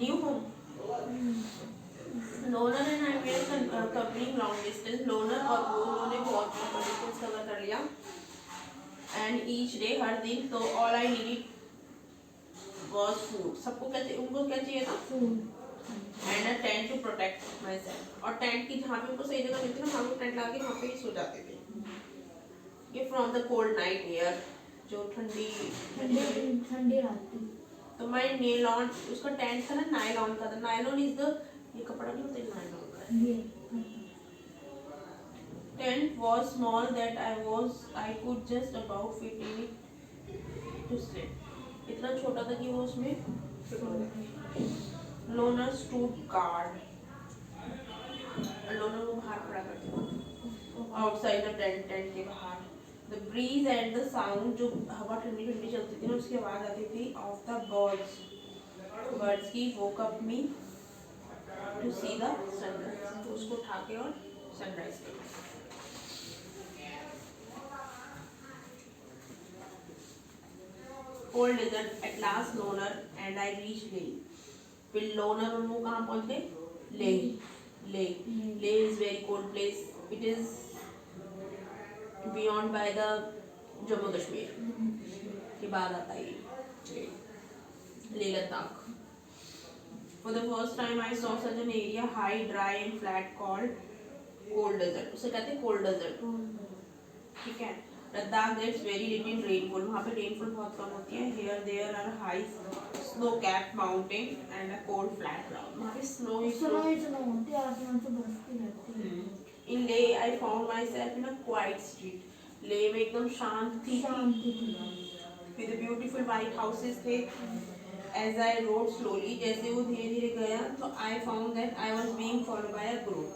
New home. Loner and I were covering long distance. Loner और वो उन्होंने बहुत डिस्टेंस कवर कर लिया. एंड ईच डे, हर दिन. तो all I needed was food. सबको कैसे, उनको क्या चाहिए था? Food. And a tent to protect myself. और टेंट की जहाँ पे उनको सही जगह मिलती ना, वहाँ पे टेंट लगा के वहाँ पे ही सो जाते थे. ये from the cold night air, जो ठंडी ठंडी रात. तो माई नेलॉन, उसका टेंट था ना नायलॉन का था. नायलॉन इज द, ये कपड़ा नहीं होता, नायलॉन का है. Tent was small that I could just about fit in it to sleep. इतना छोटा था कि वो उसमें फिट हो जाए. Loner stood guard. लोनर वो बाहर खड़ा करते थे outside the टेंट के बाहर. The breeze and the sound, जो हवा ठंडी ठंडी चलती थी ना, उसकी आवाज आती थी of the birds की woke up me to see the sunrise. तो उसको उठा के और सनराइज देखा. Cold desert. At last Loner and I reach Leh. फिर लोनर और वो कहाँ पहुँच गए? ले. ले is very cold place. It is beyond by the Jammu Kashmir के बाद आता है ये ले Ladakh. For the first time I saw such an area, high, dry and flat, called cold desert. उसे कहते हैं cold desert. ठीक है. Ladakh gets very little rainfall. वहाँ पे rainfall बहुत कम होती है. Here there are high snow-capped mountain and a cold flat ground. वहाँ पे snow होती है, आसमान से बरसती रहती है. In Leh I found myself in a quiet street. Leh में एकदम शांत थी. With the beautiful white houses थे. As I rode slowly, जैसे वो धीरे धीरे गया, तो I found that I was being followed by a group.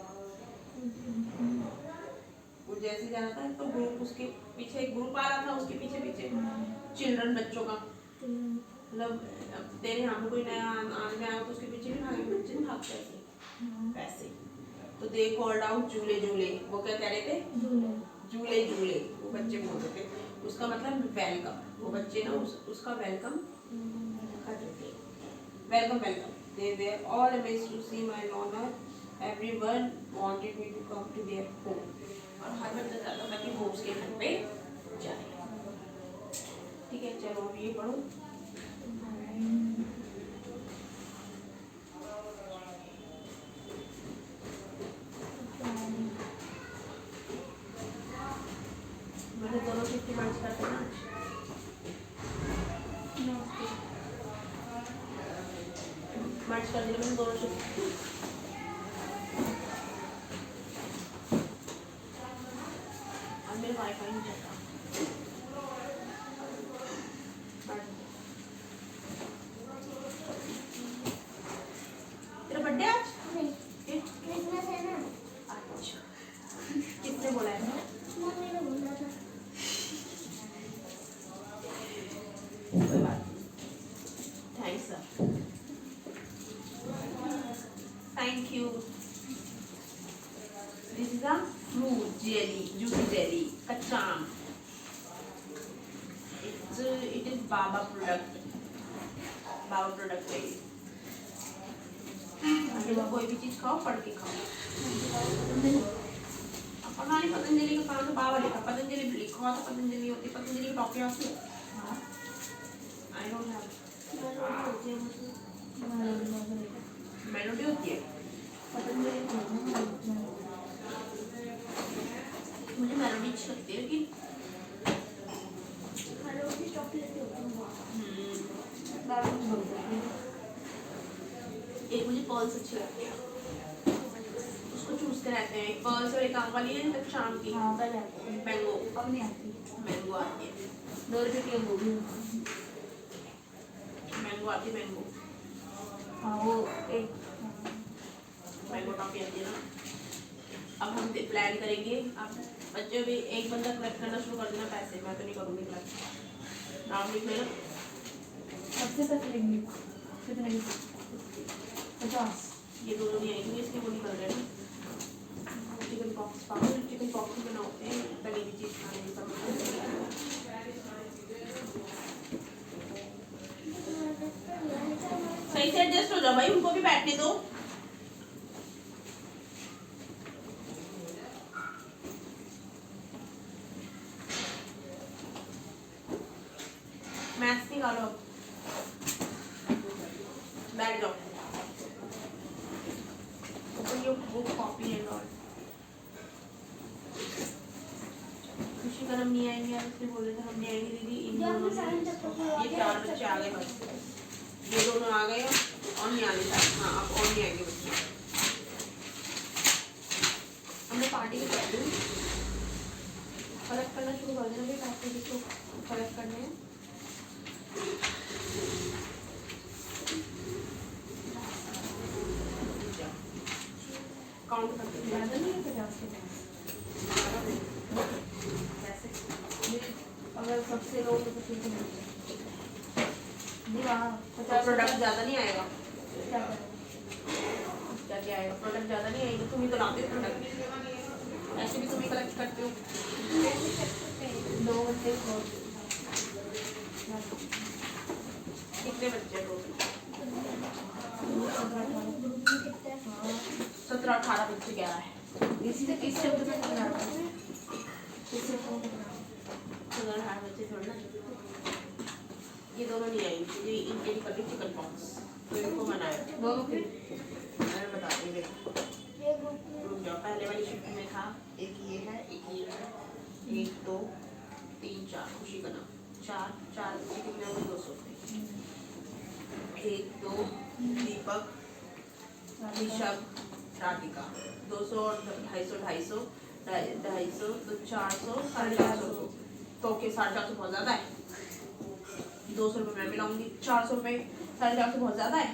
वो जैसे जा रहा था तो ग्रुप उसके पीछे, एक ग्रुप आ रहा था उसके पीछे पीछे. चिल्ड्रन, बच्चों का. मतलब तेरे यहाँ पे कोई नया आने में आया तो उसके पीछे भी भागे. बच्चे नहीं भागते ऐसे. वैसे। तो they called out July July, वो क्या कह रहे थे? झूले। जूले जूले, वो बच्चे बोलते थे। उसका मतलब वेलकम, वो बच्चे ना उसका वेलकम कर रहे थे। Welcome welcome. They were all amazed to see my Nonna. Everyone wanted me to come to their home. और हर बंदा चाहता था कि वो उसके घर पे जाए। ठीक है, चलो अब ये पढ़ो। मैंने दोनों शिफ्ट मर्ज करते हैं ना। मर्ज कर दिया मैंने दोनों शिफ्ट। और मेरे वाईफाई नहीं चलता। तेरा बर्थडे आज? नहीं, फिर? क्रिसमस है ना। अच्छा, किसने बोला है? मम्मी ने बोला था। कोई बात नहीं। Thanks sir. Thank you. This is a fruit jelly, juicy jelly, कच्चा आम। It is Baba product. Baba product है ये। अभी तो कोई भी चीज खाओ, पढ़ के खाओ। अब पता नहीं पतंजलि का काम तो बाबा लिखा, पतंजलि लिखा तो पतंजलि होती, पतंजलि की टॉफी आती है। I don't have. मेलोडी होती है। मुझे मेलोडी अच्छी लगती है लेकिन एक मुझे पर्ल्स अच्छी लगती है, उसको चूज कर रहते हैं। एक पर्ल्स और एक आम वाली है तक शाम की। हाँ, पहले आती है। मैंगो, अब नहीं आती। मैंगो आती है। 2 रुपए की वो भी। मैंगो आती है, मैंगो। हाँ, वो एक मैंगो टॉफी आती है ना। अब हम प्लान करेंगे। अब बच्चे भी एक बंदा कलेक्ट करना शुरू कर देना पैसे, मैं तो नहीं करूँगी कलेक्ट। नाम लिख लेना। सबसे पैसे लेंगे कितने की? 50। ये दोनों नहीं आएंगे इसलिए वो नहीं कर रहे ना। चिकन पॉक्स पाओ, चिकन पॉक्स भी बना होते हैं, तली हुई चीज़ खाने की सब। सही से एडजस्ट हो जाओ भाई, उनको भी बैठने दो। मैथ्स निकालो, बैठ जाओ। Open your book, copy and all. खुशी का हम नहीं आएंगे यार, इसलिए बोल रहे थे हम नहीं आएंगे दीदी। इन दोनों ये 4 बच्चे आ गए बस, ये दोनों आ गए और नहीं आने चाहिए। हाँ, अब और नहीं आएंगे बच्चे। हमने पार्टी भी कर दी। कलेक्ट करना शुरू कर देना भाई, पैसे जिसको कलेक्ट करने हैं। काउंट करते हैं। ज़्यादा नहीं है 50 के पास। अगर सबसे लो तो फिर तो प्रोडक्ट ज़्यादा नहीं आएगा। क्या करें? क्या क्या आएगा? प्रोडक्ट ज़्यादा नहीं आएगी, तुम ही तो लाते हो प्रोडक्ट, ऐसे भी तुम ही कलेक्ट करते हो। 2 घंटे को कितने बच्चे टोटल? 17-18 17-18 बच्चे क्या है? इसी से किस शब्द में करना है? किससे फोन 17-18 बच्चे थोड़ा ना। ये दोनों नहीं आएंगे क्योंकि इनके भी कभी चिकन पॉक्स, तो इनको मनाया वो फिर मैंने बता दी। रुक जाओ, पहले वाली शिफ्ट में था एक ये है, एक ये है, 1 2 3 4 खुशी का नाम 4 बच्चे कितने होंगे? 200 1 2 दीपक, ऋषभ, राधिका। 200 और 250 250 तो 400 450। तो के 450 बहुत ज़्यादा है। 200 रुपये मैं मिलाऊंगी। 400 रुपये 450 बहुत ज़्यादा है।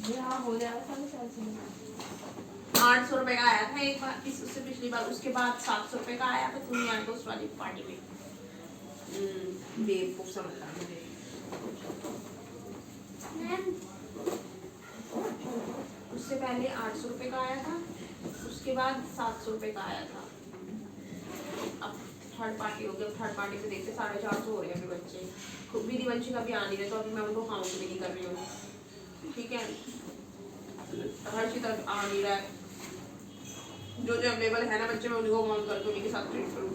ये हाँ हो जाएगा 450। 800 रुपये का आया था एक बार, उससे पिछली बार। उसके बाद 700 रुपये का आया था तुम यार दोस्त वाली पार्टी में। बेवकूफ़ समझता मुझे। उससे पहले 800 रुपये का आया था, उसके बाद 700 रुपये का आया था। अब थर्ड पार्टी हो गया, थर्ड पार्टी पे देखते 450 हो रहे हैं अभी बच्चे। खुद भी दिवंशी का भी आ नहीं रहे, तो अभी मैं उनको काउंट भी नहीं कर रही हूँ, ठीक है। हर चीज़ आ नहीं रहा है, जो जो अवेलेबल है ना बच्चे, मैं उनको काउंट करके उन्हीं के साथ ट्रीट करूँ।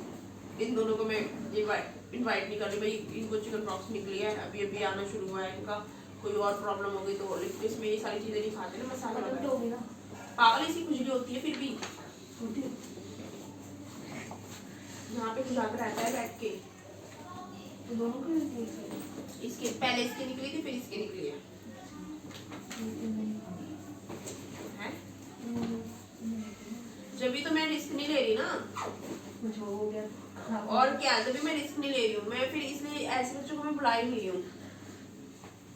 इन दोनों को मैं इनवाइट नहीं कर रही भाई, इनको चिकन पॉक्स निकली है, अभी अभी आना शुरू हुआ है इनका, कोई और प्रॉब्लम हो गई तो इसमें ये सारी चीज़ें नहीं खाते ना, मसाला वगैरह। पागल ऐसी खुजली होती है, फिर भी यहाँ पे खुजा कर रहता है बैठ के। तो दोनों के इसके पहले इसके निकली थी, फिर इसके निकली है। जब भी तो मैं रिस्क नहीं ले रही ना, कुछ हो गया और क्या, जब भी मैं रिस्क नहीं ले रही हूँ मैं, फिर इसलिए ऐसे बच्चों को मैं बुला ही नहीं रही हूँ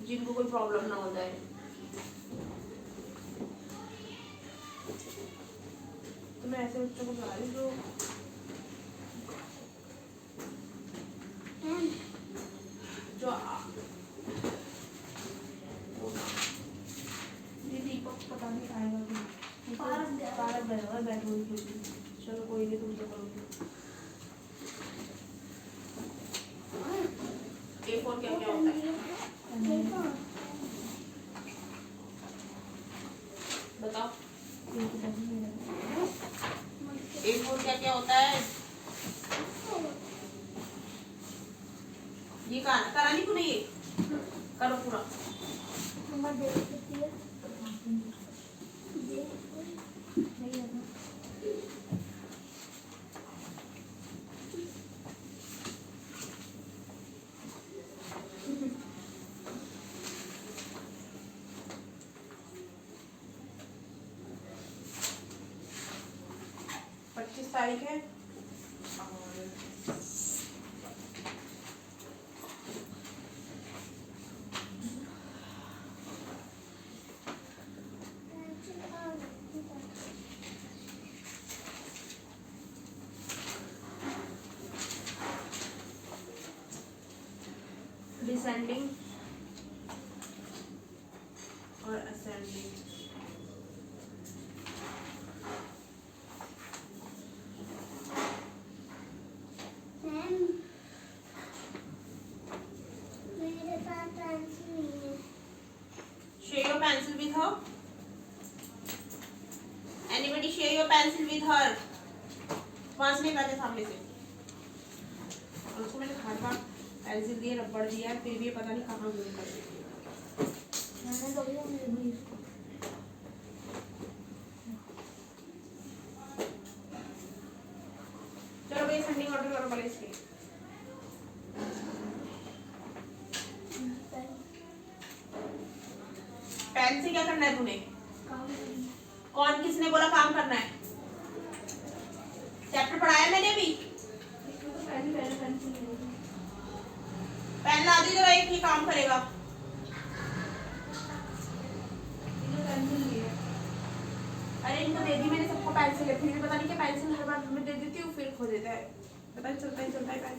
जिनको कोई प्रॉब्लम ना हो जाए। तो मैं ऐसे बच्चों को बुला रही हूँ जो दीपक पता नहीं आएगा पार्क गया हुआ बैठूंगी क्योंकि चलो कोई नहीं, तुम तो करोगे। A4 क्या क्या होता है बताओ? A4 क्या क्या होता है? ये करानी को नहीं, करो पूरा। तारीख है डिसेंडिंग और ascending. Share your pencil with her. Anybody share your pencil with her? वहाँ से नहीं पाते सामने से। और उसको मैंने हर बार पेंसिल दिया, रबड़ दिया, फिर भी ये पता नहीं कहाँ गुम कर देती है। चलो भाई सेंडिंग ऑर्डर करो पहले इसके। पेन से क्या करना है तूने? कौन किसने बोला काम करना है? चैप्टर पढ़ाया मैंने अभी। पेन ला दी जरा, एक ही काम करेगा। अरे इनको दे दी मैंने सबको पेंसिल है, फिर भी पता नहीं क्या पेंसिल हर बार मैं दे देती हूँ फिर खो देता है, पता नहीं चलता है पेन।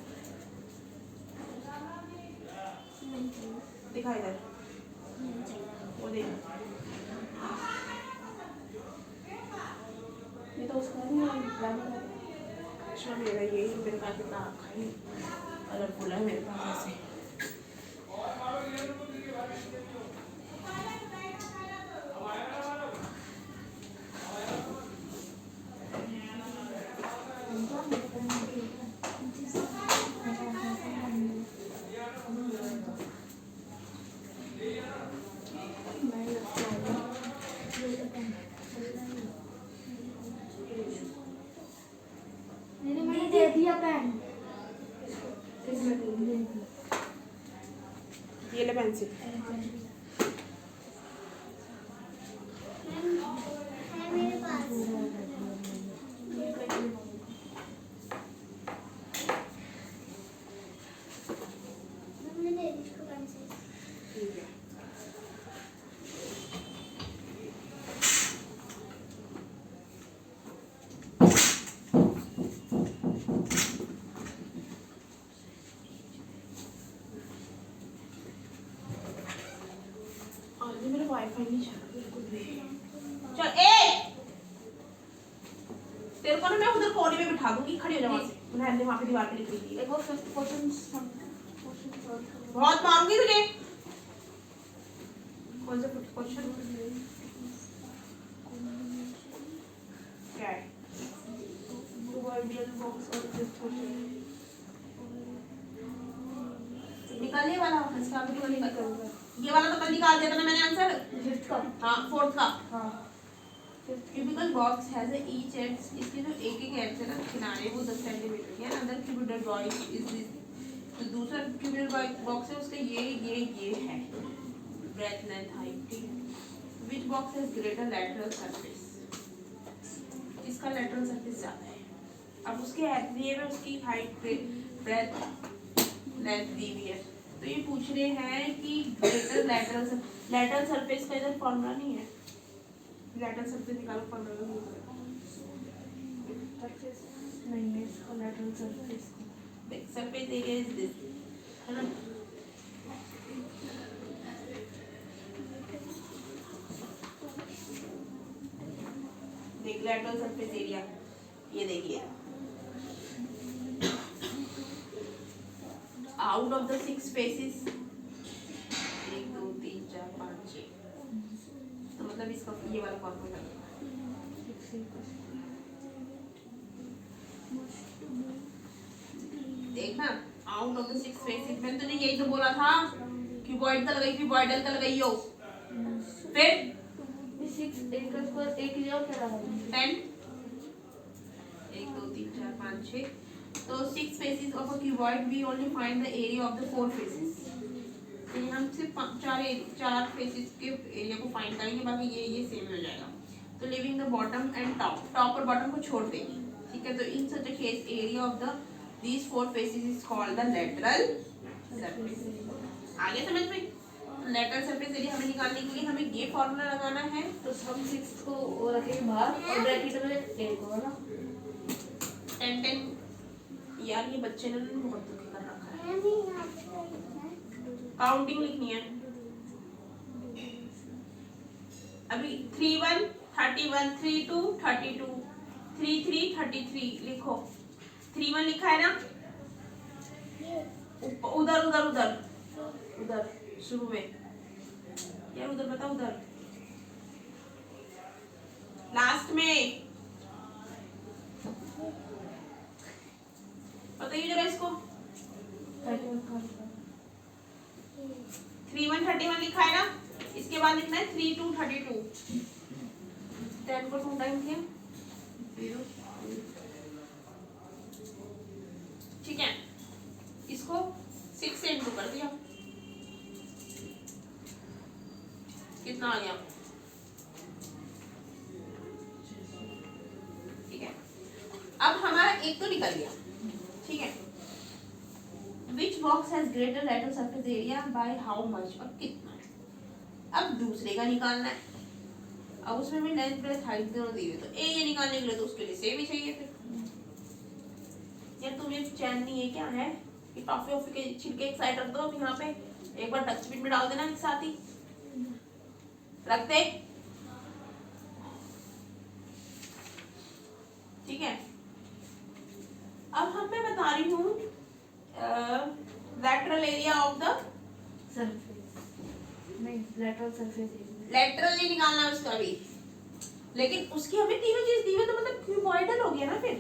दिखा इधर, वो देख, ये तो उसका नहीं अच्छा मेरा ये मेरे पास कितना खाई कलरफुल है मेरे पास ऐसे। दे दिया पेन, ये ले पेंसिल। मेरे पास मम्मी ने इसको पेंसिल। ठीक है, आज मेरा वाईफाई नहीं चल रहा बिल्कुल भी। तेरे को ना मैं उधर कोने में बिठा दूंगी, खड़ी हो जा वहां से, मैंने वहां पे दीवार पे लिख दी है। एक और क्वेश्चन सॉल्व बहुत मारूंगी तुझे। कौन सा क्वेश्चन क्या है? डिवाइडल बॉक्स और फिफ्थ क्वेश्चन निकाल ये वाला, इसका आगे तो निकाल। निकल ये वाला तो कल निकाल दिया था ना मैंने आंसर। फिफ्थ का हाँ, फोर्थ का। हाँ cubical box has a each ends, इसके जो एक एक एंड्स है ना किनारे वो 10 सेंटीमीटर के हैं। अंदर क्यूबिकल बॉक्स इज दिस, जो दूसरा क्यूबिकल बॉक्स है उसका ये है ब्रेथ लेंथ हाइट, ठीक है। Which box has greater lateral surface, इसका लैटरल सरफेस ज्यादा है। अब उसके दिए में उसकी हाइट ब्रेथ लेंथ दी हुई है, तो ये पूछ रहे हैं कि ग्रेटर लैटरल सरफेस का इधर फॉर्मूला नहीं है। लैटरल सरफेस निकालो, फॉर्मूला यूज करो। सरफेस नहीं है इसका लैटरल सरफेस देख सरफेस एरिया इज दिस, है ना। देख लैटरल सरफेस एरिया, ये देखिए आउट ऑफ द 6 फेसेस 1 2 3 4 5 6, तो मतलब इसका ये वाला फॉर्मूला देखना। आउट ऑफ द 6 फेसेस, मैंने तुझे यही तो बोला था, क्यूबॉइड का लगाई, क्यूबॉइडल का लगाई हो। फिर 6 एक का स्क्वायर एक लिया और क्या लगा 10 1 2 3 4 5 6, तो 6 faces of a cuboid we only find the area of the 4 faces. तो ये हम सिर्फ चार फेसेस के एरिया को फाइंड करेंगे, बाकी ये सेम हो जाएगा। तो living the bottom and top और बॉटम को छोड़ देंगे, ठीक है। तो in such a case area of the these 4 faces is called the lateral surface। आगे समझ में? लेटरल सरफेस एरिया हमें निकालने के लिए हमें ये फॉर्मूला लगाना है। तो हम 6 को वो रखेंगे बाहर और ब्रैकेट में 1 होगा ना 10 यार ये बच्चे ने बहुत दुखी कर रखा है। मैं भी यहाँ पे लिखना है। काउंटिंग लिखनी है अभी। 3 1 31 3 2 32 3 3 33 लिखो। 3 1 लिखा है ना, उधर उधर उधर उधर शुरू में यार, उधर बता, उधर लास्ट में बताइए जरा इसको। 3 1 31 लिखा है ना, इसके बाद लिखना है 3 2 32। 10 को 2 टाइम किया 0, ठीक है। इसको 6 से इंटू कर दिया, कितना आ गया, ठीक है। अब हमारा एक तो निकल गया, ठीक है। Which box has greater lateral surface area by how much, और कितना। अब दूसरे का निकालना है, अब उसमें भी लेंथ ब्रेथ हाइट दोनों दी हुई, तो ये निकालने के लिए तो उसके लिए सेम ही चाहिए फिर। यार तुम्हें चैन नहीं है क्या है कि टॉफी ऑफी के छिलके एक साइड रख दो, अब यहाँ पे एक बार डस्टबिन में डाल देना एक साथ ही रख दे, ठीक है। अब हम मैं बता रही हूँ lateral area of the surface नहीं लैटरल सरफेस एरिया लैटरल नहीं निकालना है उसका भी, लेकिन उसकी हमें तीनों चीज दी हुई, तो मतलब क्यूबॉइडल हो गया ना, फिर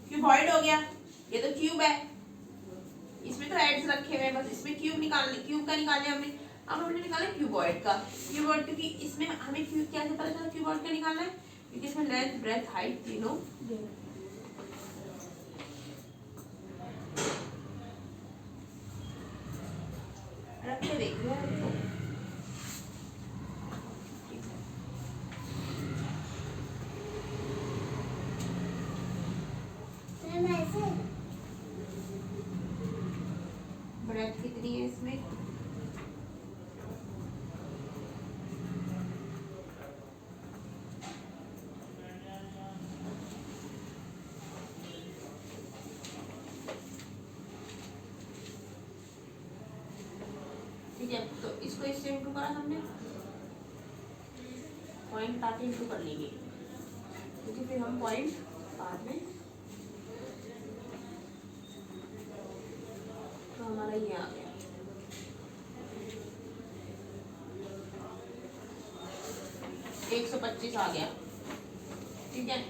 क्यूबॉइड हो गया। ये तो क्यूब है, इसमें तो एड्स रखे हुए हैं, बस इसमें क्यूब का निकाले हमने। अब हमने निकाला क्यूबॉइड का, क्यूबॉइड क्योंकि इसमें हमें क्यूब क्या से पता चला क्यूबॉइड का निकालना है, क्योंकि इसमें लेंथ ब्रेथ हाइट तीनों रख के देख लिया तो मैं ऐसे ब्रेथ कितनी है इसमें, ठीक है। तो इसको इससे इंटू करा हमने, पॉइंट 8 इंटू कर लेंगे, क्योंकि देंगे फिर हम पॉइंट बाद में। तो हमारा ये आ गया 125 आ गया, ठीक है।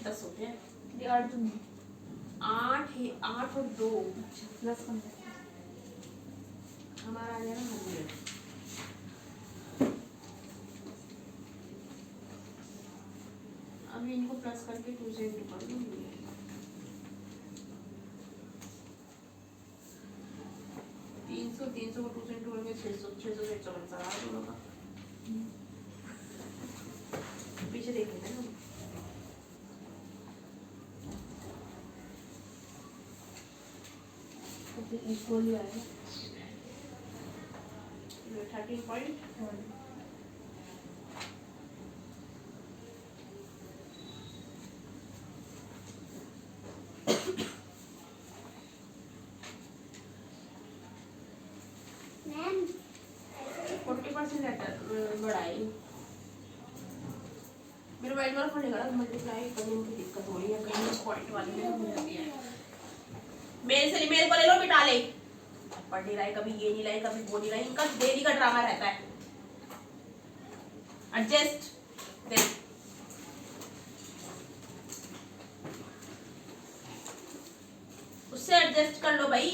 दस होते हैं, 8 तो नहीं, 8 और 2 प्लस 15 हमारा आ गया ना 100। अभी इनको प्लस करके 2 से इंटू कर दूंगी। 300 को 2 से इंटू करके 600 से 150 दोनों का। पीछे देख लेते हैं ना। इक्वल ही आएगा 13 पॉइंट। मैम 40% लेटर बढ़ाई। मेरे वाइट वाला पढ़ेगा ना मल्टीप्लाई करने में दिक्कत हो रही है, कहीं पॉइंट वाली में हो जाती है। मेरे को ले लो, मिटा ले। पढ़ नहीं रहा है, कभी ये नहीं लाई, कभी वो नहीं लाई, इनका डेली का ड्रामा रहता है। एडजस्ट दे। उससे एडजस्ट कर लो भाई,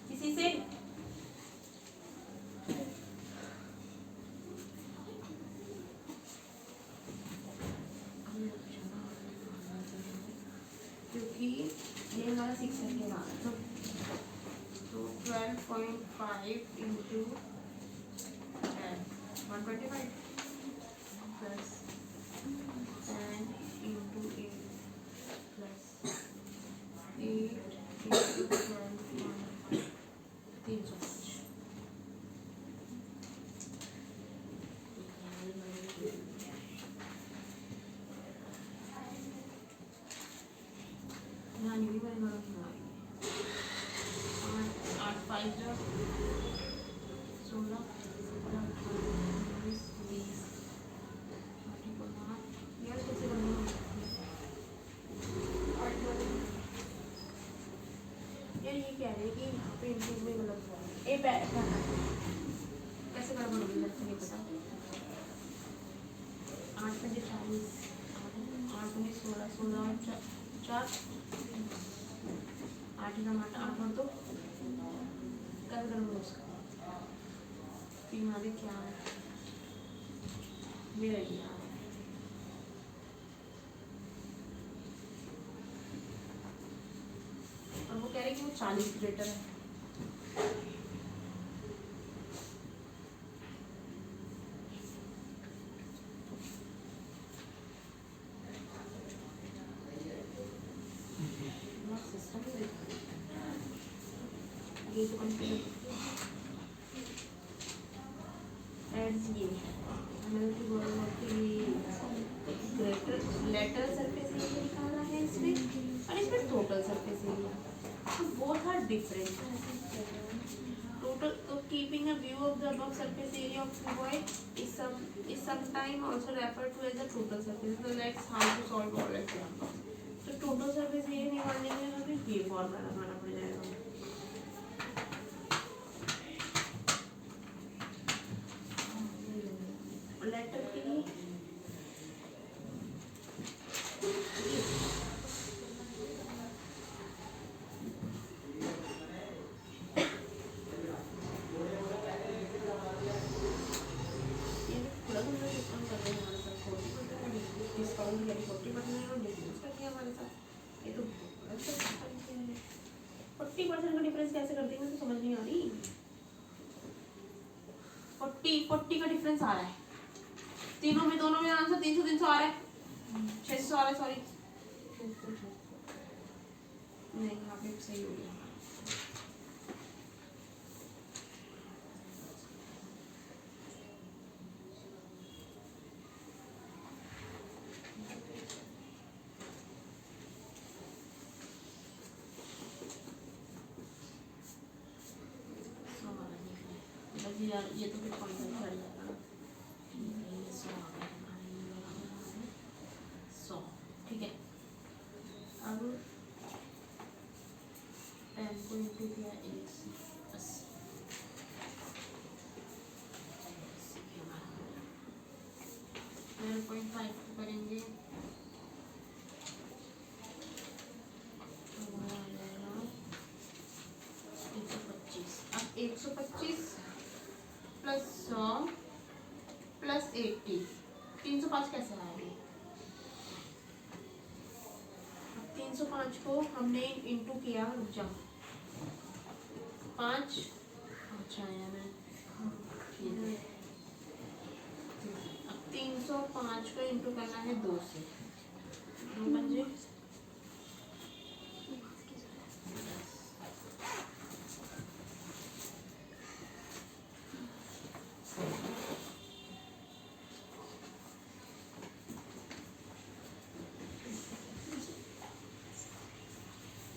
किसी से। क्योंकि ये हमारा 6 के बाद है, तो 12.5 into 125 plus 10 into 8 plus 8 into 12.5 305। यहाँ नहीं भी बनेगा, 8 5 16 17 19 20 यार कैसे बनेगा यार। ये कह रहे हैं कि यहाँ पे इंटू में गलत हुआ है, ए बैठ कैसे गड़बड़ होगी मेरे को नहीं पता। 8 5 40 8 19 16 16 और 4 8 और 2 कल करूँगा उसका। फिर हमारे क्या है मेरा ये है। और वो कह रहे कि वो 40 ग्रेटर है। ये तो ये ग्रेटर लेटर सरफेस एरिया निकालना है इसमें, और इसमें टोटल सरफेस एरिया, तो बोथ आर डिफरेंट। टोटल तो keeping a view of the above surface area of cuboid is sometimes also referred to as the total surface. So let's how to solve all examples. तो total surface area निकालने के लिए हमें ये formula लगाना पड़ जाएगा। लेटर के लिए डिस्काउंट 40% और डिफरेंस कर दिया हमारे साथ। ये तो 40% का डिफरेंस कैसे करते हैं, मुझे समझ नहीं आ रही। 40 का डिफरेंस आ रहा है तीनों में, दोनों में आंसर 300 300 आ रहा है, 600 आ रहा है, सॉरी नहीं यहाँ पे सही हो गया। जी यार, ये तो फिर पॉइंट चढ़ जाएगा ना। ये 100 आ गया हमारा, ये वाला 100। ठीक है, अब 10 को इंटू किया 1 से 80। 12.5 को करेंगे तो वो आ जाएगा 125। अब 125 प्लस 100 प्लस 80, 305 कैसे आएगी? अब 305 को हमने इंटू किया, रुक जाओ, 5, अच्छा आया मैं, ठीक है। अब 305 को इंटू करना है 2 से, 2 पंजे 10।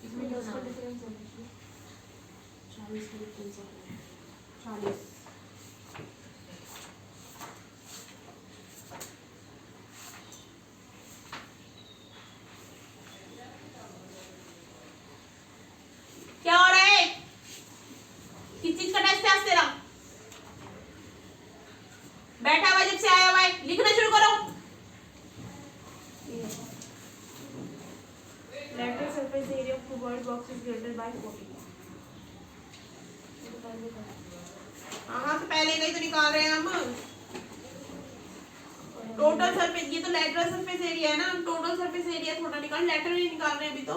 इसमें तो कितना उसका है? डिफरेंस हो गया 40 का डिफरेंस है, 40। क्या हो रहा है? किस चीज का टेस्ट है आज तेरा? बैठा हुआ जब से आया हुआ है, लिखना शुरू करो। lateral surface area of cuboid box is greater by 40. हाँ तो पहले का ही तो निकाल रहे हैं हम। टोटल सरफेस, ये तो लेटरल सरफेस एरिया है ना, हम टोटल सरफेस एरिया थोड़ा निकाल, लेटरल ही निकाल रहे हैं अभी तो,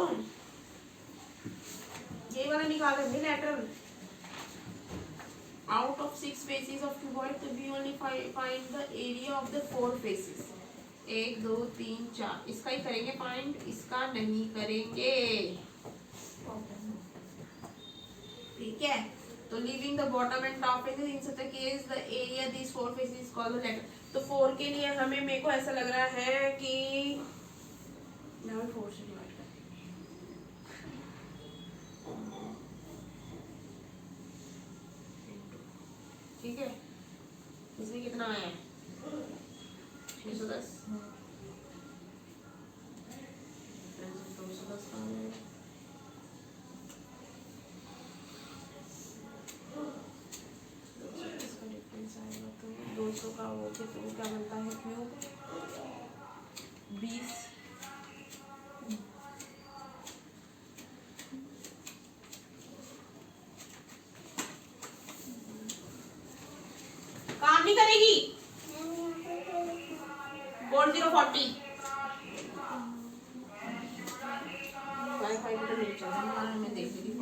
ये वाला निकाल रहे हैं lateral. Out of 6 faces of cuboid, we only find the area of the 4 faces. 1 2 3 4, इसका ही करेंगे फाइंड, इसका नहीं करेंगे। ठीक है, तो leaving the bottom and top faces in such a case the area this 4 faces is called the lateral. तो 4 के लिए हमें, मेरे को ऐसा लग रहा है कि मैं 4 से डिवाइड कर, ठीक है। इसमें कितना आया? 610, 210 का आया। इसका डिफरेंस आएगा तो 200 का हो गया, तो क्या बनता है क्यूब 20। काम नहीं करेगी। 4040 वाईफाई तो नहीं चल रहा है, मैं देख रही हूँ।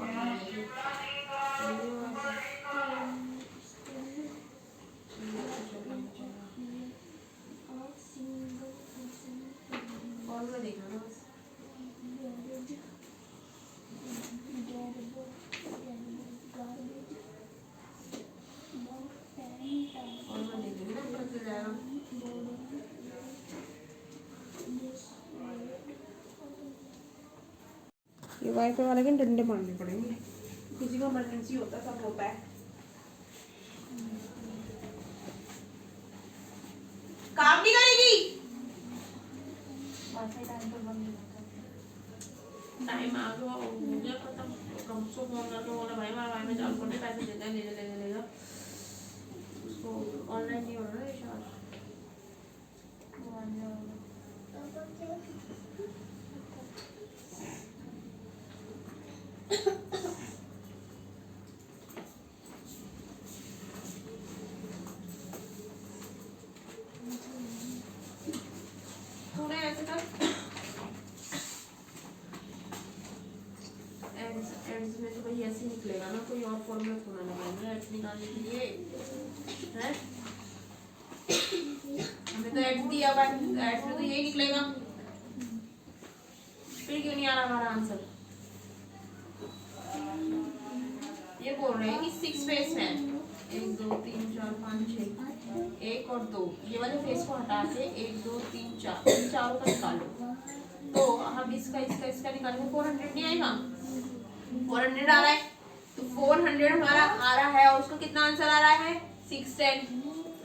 और मैं देख रहा हूँ बस। और मैं देख रही हूँ ना, पता चल जाएगा। ये वाईफाई वाले के डंडे मारने पड़ेंगे, किसी को इमरजेंसी होता, सब होता है। काम नहीं करेगी। टाइम आ गया, हो गया खत्म। कम से फोन करके बोला भाई हमारा भाई में चालू करने, पैसे देना, ले लेगा। उसको ऑनलाइन नहीं हो रहा है रिचार्ज। थोड़ा ऐसे कर, एड्स में तो भाई ऐसे ही निकलेगा ना, कोई और फॉर्मूला थोड़ा लगाएंगे एड्स निकालने के लिए, हैं? हमें तो एड्स दिया हुआ है, एड्स में तो यही निकलेगा। फिर क्यों नहीं आ रहा हमारा आंसर? ये बोल रहे हैं कि 6 फेस है, 1 2 3 4 5 6, 1 और 2, ये वाले फेस को हटा के 1 2 3 4, इन चारों का निकालो। तो हम इसका निकालेंगे, 400 नहीं आएगा, 400 आ रहा है तो 400 हमारा आ रहा है और उसका कितना आंसर आ रहा है 610।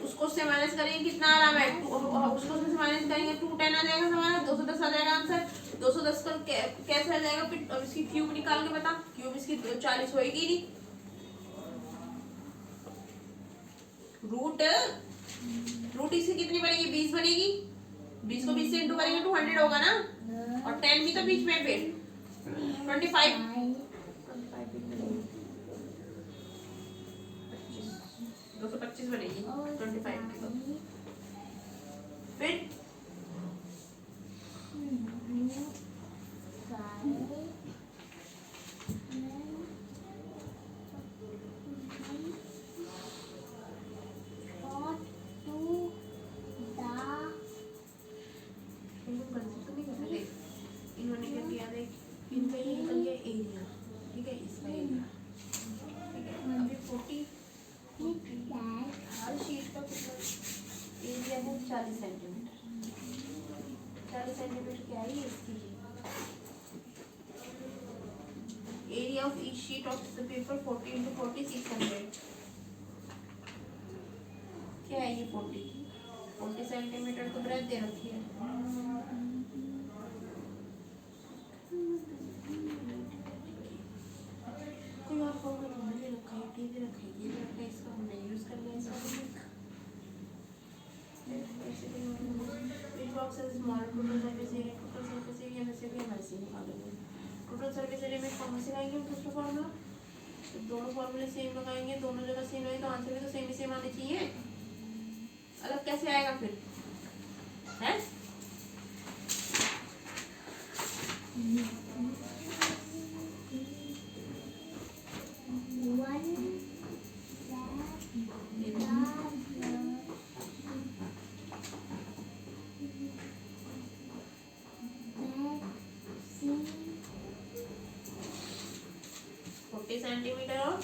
उसको उससे माइनस करेंगे कितना आ रहा है, उसको उसमें से माइनस करेंगे 210 आ जाएगा हमारा, 210 आ जाएगा आंसर। 210 का कैसे आ जाएगा फिर, अब इसकी क्यूब निकाल के बता, क्यूब इसकी 40 होएगी नहीं। रूट इसकी कितनी बनेगी 20 बनेगी, 20 को 20 से इंटू करेंगे 200 होगा ना, और 10 भी तो बीच में फिर 25 225 बनेगी 25 की तो फिर इन्होंने क्या किया देख, इनका ये निकल गया एरिया, ठीक है इसका एरिया, ठीक है अभी 40 हर शीट का कितना एरिया है 40 सेंटीमीटर, 40 सेंटीमीटर क्या है ये इसकी area of each sheet of the paper 40 into 40 600 क्या है ये 40 सेंटीमीटर तो ब्रेथ दे रखी है। कोई और फॉर्मूला हमने रखा है, टी भी रखा है, ये भी रखा है, इसका हमने यूज कर लिया इसका box is small total surface area, total surface area में से भी हमारे से निकालेंगे। टोटल सरफेस एरिया में कौन से लगाएंगे हम दूसरा फॉर्मूला, तो दोनों फॉर्मूले सेम लगाएंगे, दोनों जगह सेम है तो आंसर भी तो सेम ही सेम आने चाहिए, अलग कैसे आएगा फिर है। सेंटीमीटर और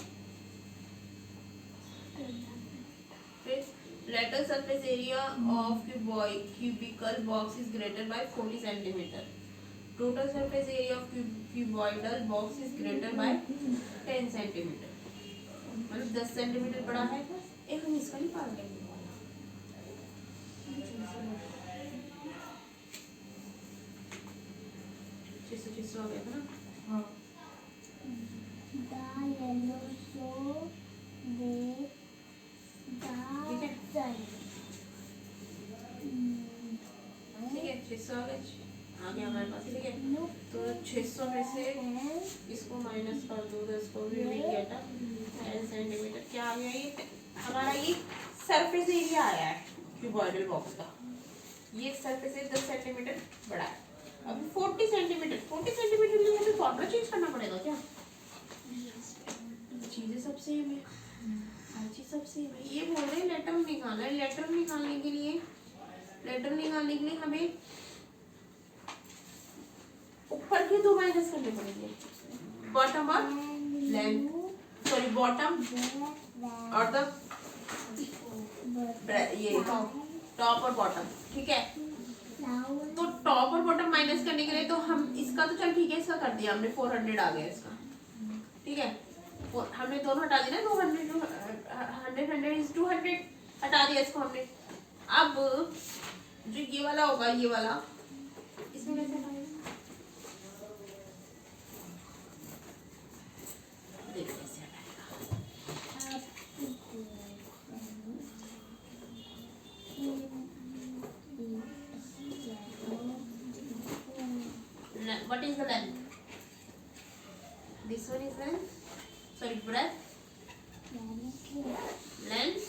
फिर lateral surface area of cubical box is greater by 40 centimeter. Total surface area of cuboidal box is greater by 10 centimeter. मतलब 10 सेंटीमीटर बड़ा है। एक हम इसका नहीं पार लेंगे, 600 हो गया था ना। हाँ ठीक है, ठीक है 600 आ गया हमारे पास, ठीक है तो 600 में से इसको माइनस कर दो, 10 को भी गेट 10 सेंटीमीटर क्या आ गया, ये हमारा ये सरफेस एरिया आया है क्यूबॉइडल बॉक्स का, ये सरफेस एरिया 10 सेंटीमीटर बड़ा है। अब 40 सेंटीमीटर के लिए मुझे फॉर्मूला चेंज करना पड़ेगा क्या, चीजें सब सेम है, हर चीज सब सेम है। ये बोल रहे हैं लेटर निकालना है, लेटर निकालने के लिए हमें ऊपर के दो माइनस करने पड़ेंगे, बॉटम और लेंथ, सॉरी बॉटम और द ये टॉप और बॉटम, ठीक है तो टॉप और बॉटम माइनस करने के लिए तो हम इसका तो चल ठीक है, इसका कर दिया हमने 400 आ गया इसका, ठीक है हमने दोनों हटा दिया ना, 100 इज 200 हटा दिया इसको हमने। अब जो ये वाला होगा, ये वाला इसमें कैसे हटाएंगे, देखिए कैसे हटाएगा, what is the length, this one is length, sorry breadth, length,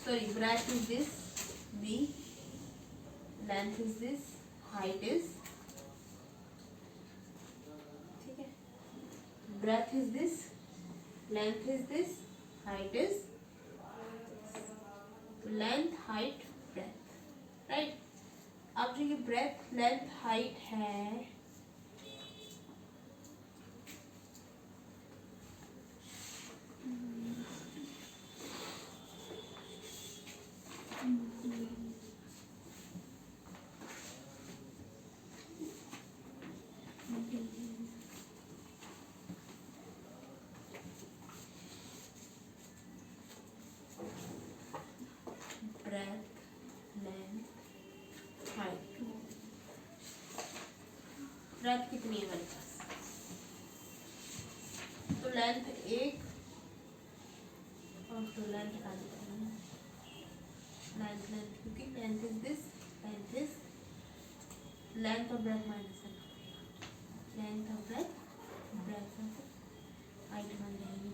sorry breadth is this b, length is this, height is, ठीक है breadth is this, length is this, height is length, height, breadth, right। अब जो ये breadth, length, height है breath कितनी है मेरे पास, तो लेंथ एक और तो लेंथ का लेंथ क्योंकि लेंथ इज दिस, लेंथ और ब्रेथ माइनस करना पड़ेगा, लेंथ और ब्रेथ हाइट बन जाएगी,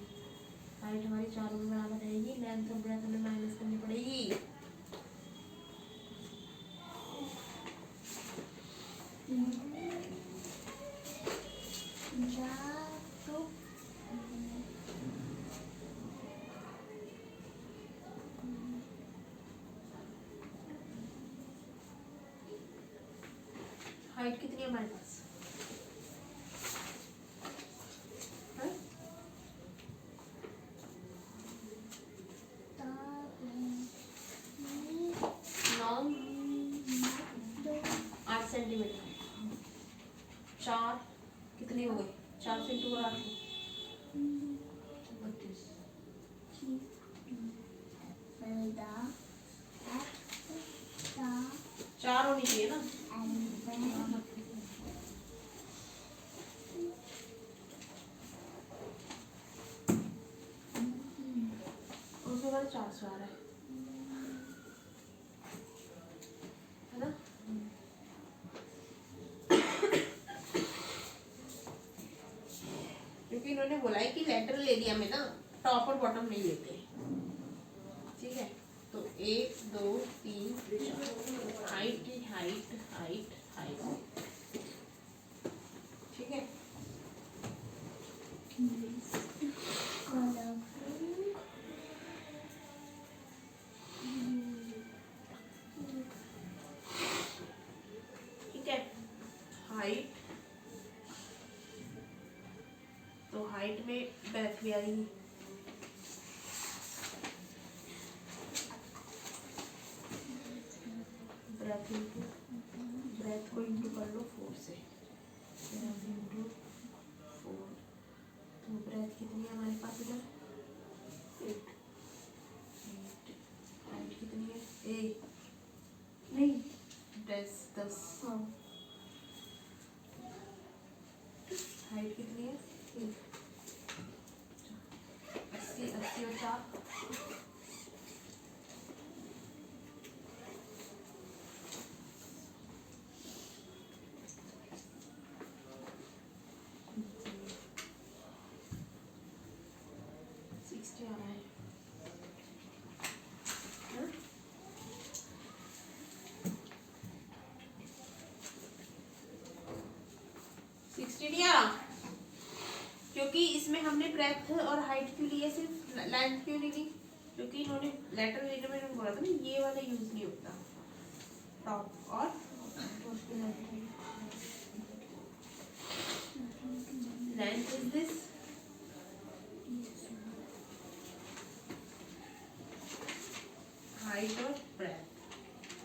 हाइट हमारी चारों में बराबर रहेगी, लेंथ और ब्रेथ हमें माइनस करनी पड़ेगी। हाइट कितनी है हमारे पास, हाँ? 8 सेंटीमीटर, 4 कितनी हो गई, 4 से 2 और 8 32, चार होनी चाहिए ना, उसमें वाला 400 आ रहा है ना। क्योंकि इन्होंने बोला है कि लेटरल एरिया में ना टॉप और बॉटम नहीं लेते, ठीक है, तो 1 2 3 हाइट हाइट हाइट हाइट, ठीक है। ठीक है, हाइट, तो हाइट में ब्रेथ भी आएगी, ब्रेथ को इंटू कर लो 4 से, इंटू 4, तो ब्रेथ कितनी है हमारे पास इधर 8, हाइट कितनी है 1 नहीं 10, हाँ, हाइट कितनी है 80 80 और 4 60 आ रहा है, हाँ? नहीं आ रहा क्योंकि इसमें हमने ब्रेथ और हाइट क्यों लिए, सिर्फ लेंथ क्यों नहीं ली, क्योंकि इन्होंने लेटरल एरिया में इन्होंने बोला था ना ये वाला यूज नहीं होता, टॉप और लेंथ इज दिस, हाइट और ब्रेथ,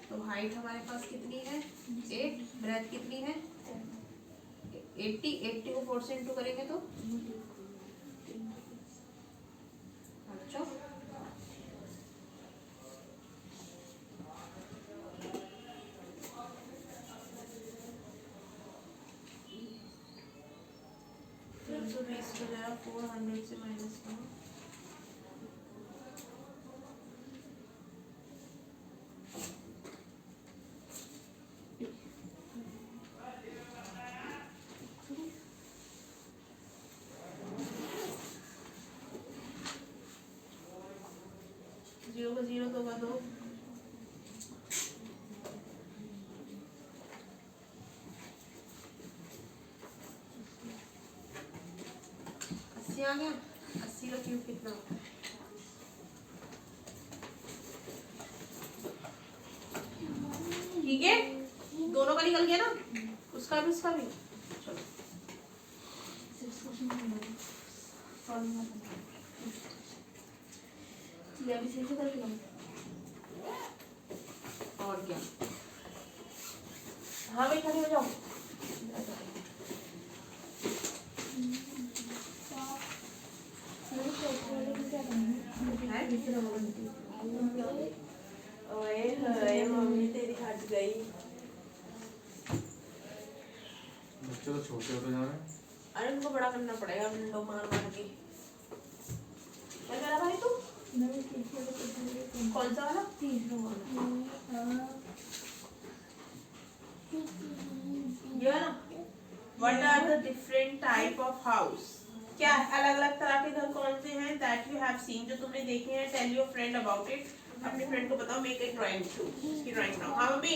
तो हाइट हमारे पास कितनी है 8, ब्रेथ कितनी है 80 को 4 से इंटू करेंगे तो अच्छा 320 हो जाएगा, 400 से माइनस करो, जीरो का जीरो, 2 का 2, आ गया, 80 का क्यूब कितना होता है, ठीक है, दोनों का निकल गया ना, उसका भी उसका भी, चलो और क्या, हाँ भाई खड़े हो जाओ, ओए मम्मी तेरी हट गई, बच्चे तो छोटे होते जा रहे हैं। अरे उनको बड़ा करना पड़ेगा विंडो मार मार के। क्या कह रहा भाई तू? कौन सा वाला? तीसरा वाला। ये वाला? What are the different type of house? क्या अलग अलग तरह के घर कौन से हैं? That you have seen, जो तुमने देखे हैं। Tell your friend about it. अपने फ्रेंड को बताओ। Make a drawing too. इसकी ड्राइंग बनाओ। हाँ मम्मी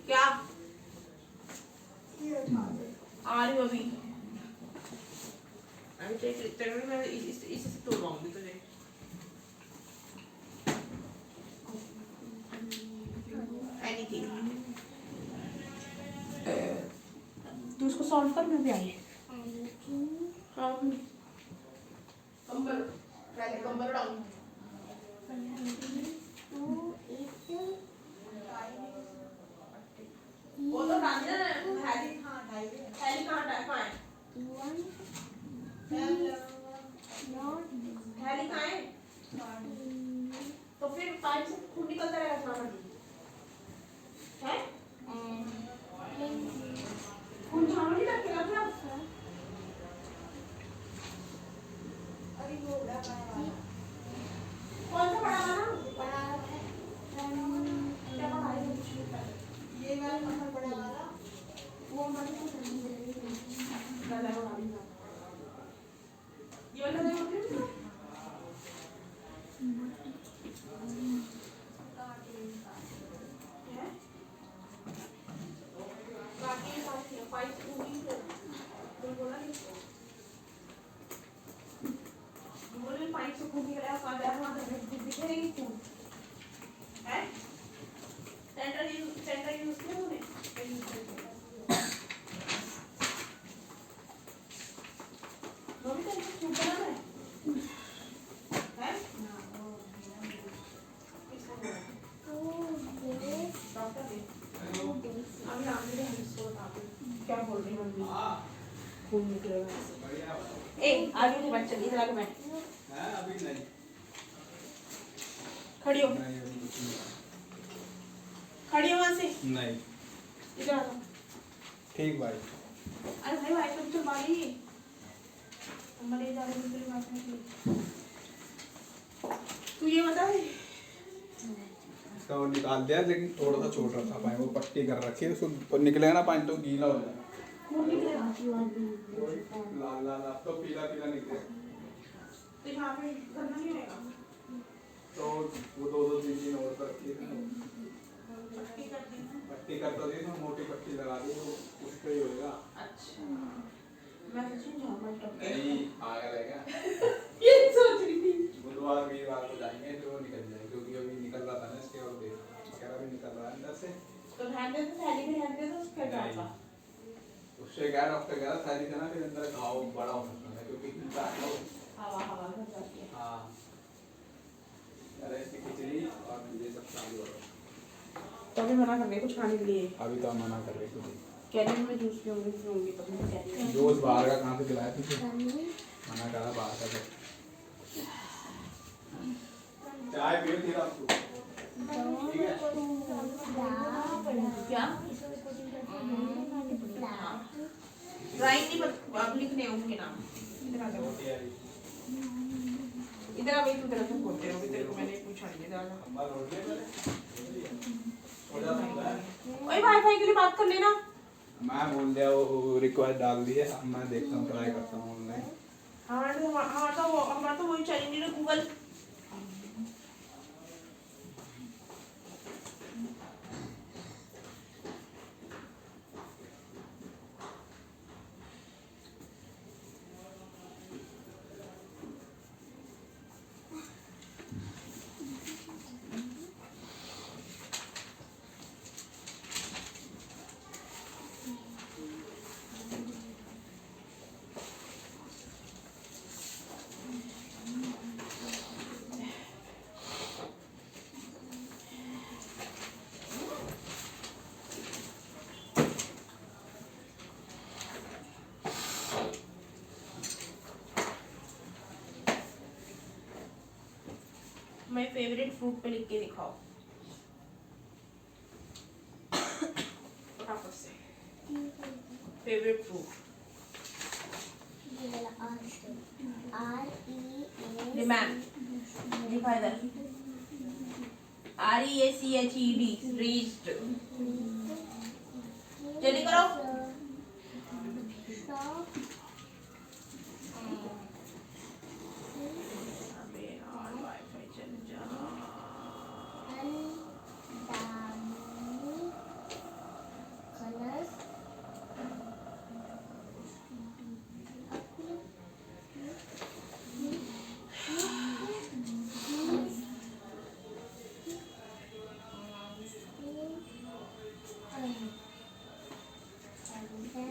क्या आ रही हो अभी? अभी तेरे मैं इसे से तोड़वाऊंगी तुझे। Anything. तू इसको सॉल्व कर, मैं भी आई। हाँ कंबल पहले कंबल डाउन। वो तो डाल दे ना हैली। हाँ हैली कहाँ है? हैली कहाँ है? तो फिर पाइप से खून निकलता रहेगा अपना है? खून झाड़ू नहीं रखेगा क्या? कौन सा बड़ा वाला? क्या पढ़ाई है? ये वाला बड़ा वाला वो हमारे को दादा को डाल दो। ये वाला नहीं होता है? क्या बोल रही मम्मी? खून निकलेगा। ए आगे से बैठ, चल इधर आके बैठ। अभी नहीं। खड़ी हो। खड़ी हो वहाँ से। नहीं। इधर आ जाओ। ठीक भाई। अरे भाई भाई तुम चल बाली। हम ले जा रहे हैं तेरी बात नहीं। तू ये बता। इसका वो निकाल दिया, लेकिन थोड़ा सा छोटा था पानी, वो पट्टी कर रखी है, उसको निकलेगा ना पानी तो गीला हो जाएगा। लाल लाल अब तो पीला पीला निकले तो यहाँ पे करना नहीं होगा। तो वो दो तीन दिन और कर रखी है। पट्टी कर तो दी तो मोटी पट्टी लगा दी तो उसका ही होएगा। अच्छा मैं सोचूं झाड़ू टप नहीं आया रहेगा। ये सोच रही थी। बुधवार वीरवार को जाएंगे तो वो निकल जाएगा, क्योंकि अभी निकल रहा था ना इसके, और वगैरह भी निकल रहा है अंदर से। तो हैंड दे तो थैली में हैंड दे तो फिर जाता। उससे क्या डॉक्टर कह रहा थैली से ना फिर अंदर घाव बड़ा हो सकता है, क्योंकि खिलता है वो। हवा हवा भर जाती है। हाँ अरे इसकी खिचड़ी और ये सब चालू हो रहा है। तो अभी मना कर रहे कुछ खाने के लिए। अभी तो हम मना कर रहे थे। कैरेट में जूस पीऊंगी तो मैं कैरेट जूस बाहर का कहाँ से पिलाया तुझे? मना करा बाहर का। चाय पियो फिर आपको ठीक है? क्या ड्राइंग नहीं अब लिखने उनके नाम। इधर आ जाओ। इधर आ भाई, तू तरफ से बोलते रहो, तेरे को मैंने पूछा नहीं। इधर आ जाओ। ओए वाईफाई के लिए बात कर लेना। मैं बोल दिया, वो रिक्वेस्ट डाल दी है, मैं देखता हूँ, ट्राई करता हूँ ऑनलाइन। हमारा तो वही चाहिए ना गूगल। माय फेवरेट फ्रूट पे लिख के दिखाओ फटाफट से। Favourite fruit? ये वाला R-E-A मैम लिखा इधर REACHED रीच्ड। जल्दी करो। अबे यार वाईफाई चल जा। colors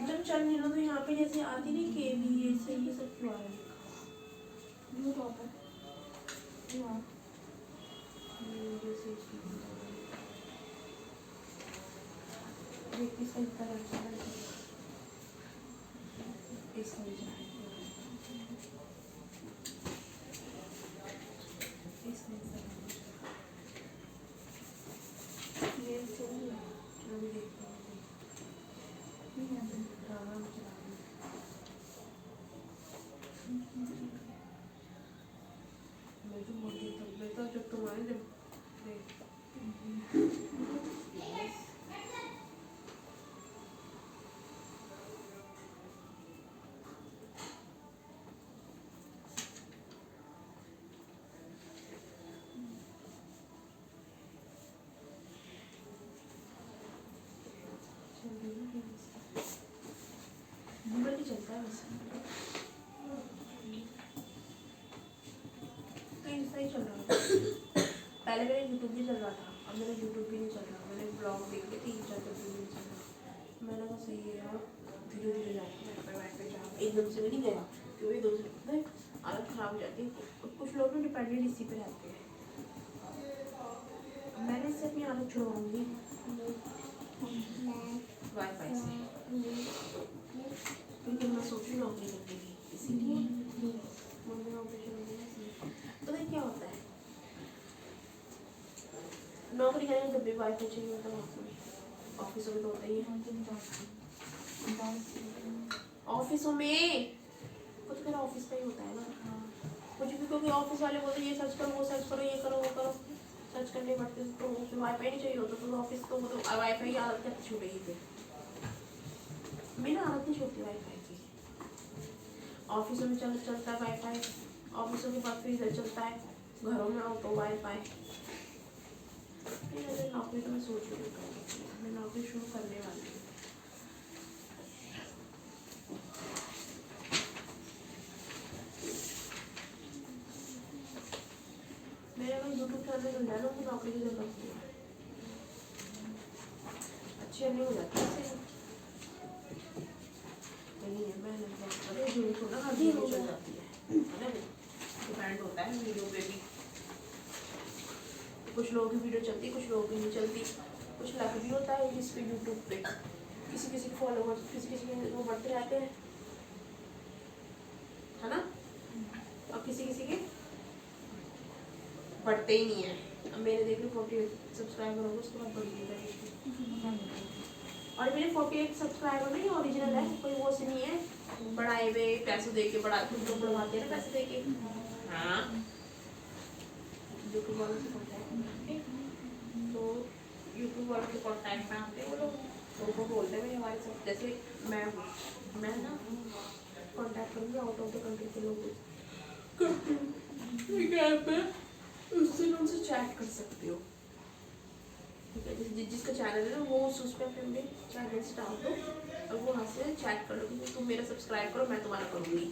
जब चल नहीं रहा तो यहाँ पे जैसे आती नहीं केवी ये सब क्यों आ रहा है? ब्लू टॉप है हाँ जैसे इसका इतना अच्छा है इसका भी जाना है इसमें ये सही है अभी देखते हैं नहीं है तो ड्रामा में चला मैं जो बोलती थी मैं तो जब तुम्हारे जब गूगल ही चलता है वैसे तो इंस्टा ही चल रहा है। पहले मेरा यूट्यूब भी चल रहा था अब मेरा यूट्यूब भी नहीं चल रहा। मैंने ब्लॉग देख के 3-4 दिन भी नहीं चल रहा। मैंने कहा सही है यार धीरे धीरे जाके जा एकदम से भी नहीं गया क्योंकि दूसरे हालत ख़राब हो जाती है। कुछ लोग ना डिपेंडेंट इसी पे रहते हैं। मैंने इससे अपनी आदत छुड़वाऊंगी वाईफाई से क्योंकि मैं सोच रही नौकरी करने की इसीलिए मम्मी का ऑपरेशन हो गया इसलिए। तो देख क्या होता है नौकरी करेंगे तब भी वाईफाई चाहिए होता है ऑफिसों में तो होता ही है। ऑफिसों में कुछ मेरा ऑफिस का ही होता है ना कुछ भी क्योंकि ऑफिस वाले बोलते ये सर्च करो वो सर्च करो ये करो वो करो सर्च करने पड़ते तो उसमें वाईफाई नहीं चाहिए होता तो ऑफिस तो वो तो वाईफाई की आदत कैसे छूटेगी फिर। मेरी आदत नहीं छूटती वाईफाई की। ऑफिसों में चलता है वाईफाई ऑफिसों के बाद फिर इधर चलता है घरों में आओ तो वाईफाई। नौकरी तो मैं सोच रही हूँ मैं नौकरी शुरू करने वाली हूँ। मेरा कोई यूट्यूब चैनल मिल जाए ना मुझे नौकरी की जरूरत नहीं है। अच्छी अर्निंग हो जाती है इससे। नहीं है मैंने अरे वीडियो थोड़ा हर वीडियो चल जाती है ना डिपेंड होता है वीडियो पे भी। कुछ लोगों की वीडियो चलती कुछ लोगों की नहीं चलती कुछ लक भी होता है इस पे यूट्यूब पे किसी किसी के फॉलोवर्स किसी किसी के वो बढ़ते रहते हैं है ना और किसी किसी के बढ़ते ही नहीं है। अब मेरे देख लो 48 सब्सक्राइबर होंगे उसके बाद बढ़ जाएगा और मेरे 48 सब्सक्राइबर नहीं ओरिजिनल है कोई वो से नहीं है बढ़ाए हुए पैसे दे के बढ़ा खुद लोग बढ़वाते हैं ना पैसे दे के। हाँ यूट्यूब वालों से कॉन्टैक्ट तो यूट्यूब वालों के कॉन्टैक्ट में आते हैं वो लोग तो वो बोलते हैं भाई हमारे साथ जैसे मैं ना कॉन्टैक्ट करूँगी आउट ऑफ द कंट्री के लोग उससे उनसे चैट कर सकते हो ठीक है जिसका चैनल है ना वो उस पर अपने चैनल से डाल दो और वो वहाँ से चैट कर लो कि तुम मेरा सब्सक्राइब करो मैं तुम्हारा करूँगी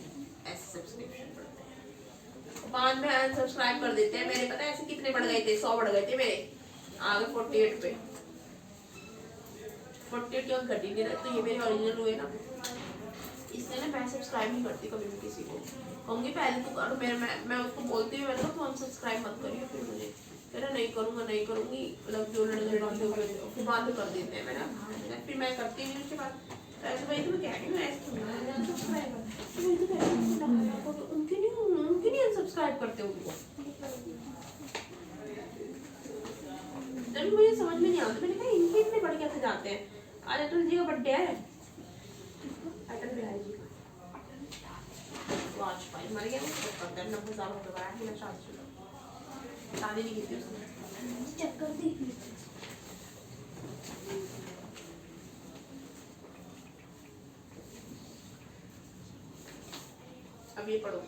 ऐसे सब्सक्रिप्शन पड़ते हैं। बाद में अनसब्सक्राइब कर देते हैं मेरे पता है ऐसे कितने बढ़ गए थे 100 बढ़ गए थे मेरे आगे 48 पे 48 के घट ही नहीं रहे तो ये मेरे ओरिजिनल हुए ना इसलिए ना मैं सब्सक्राइब नहीं करती कभी भी किसी को कहूँगी पहले तो करो मैं उसको बोलती हूँ मैंने तो अनसब्सक्राइब मत करिए फिर मुझे कहना नहीं करूँगा नहीं करूँगी मतलब जो लड़के लड़के हुए फिर बाद में कर देते हैं मैंने फिर मैं करती नहीं उसके बाद तो ऐसे भाई तो मैं कह रही हूँ ऐसे उनके नहीं अनसब्सक्राइब करते उनको तभी मुझे समझ में नहीं आता मैंने कहा इनके इतने बढ़ कैसे जाते हैं आज अटल जी का बर्थडे है मर गया वो 90,000 हो गया बिना शादी नहीं की थी उसने। चक्कर थी। अब ये पढ़ो,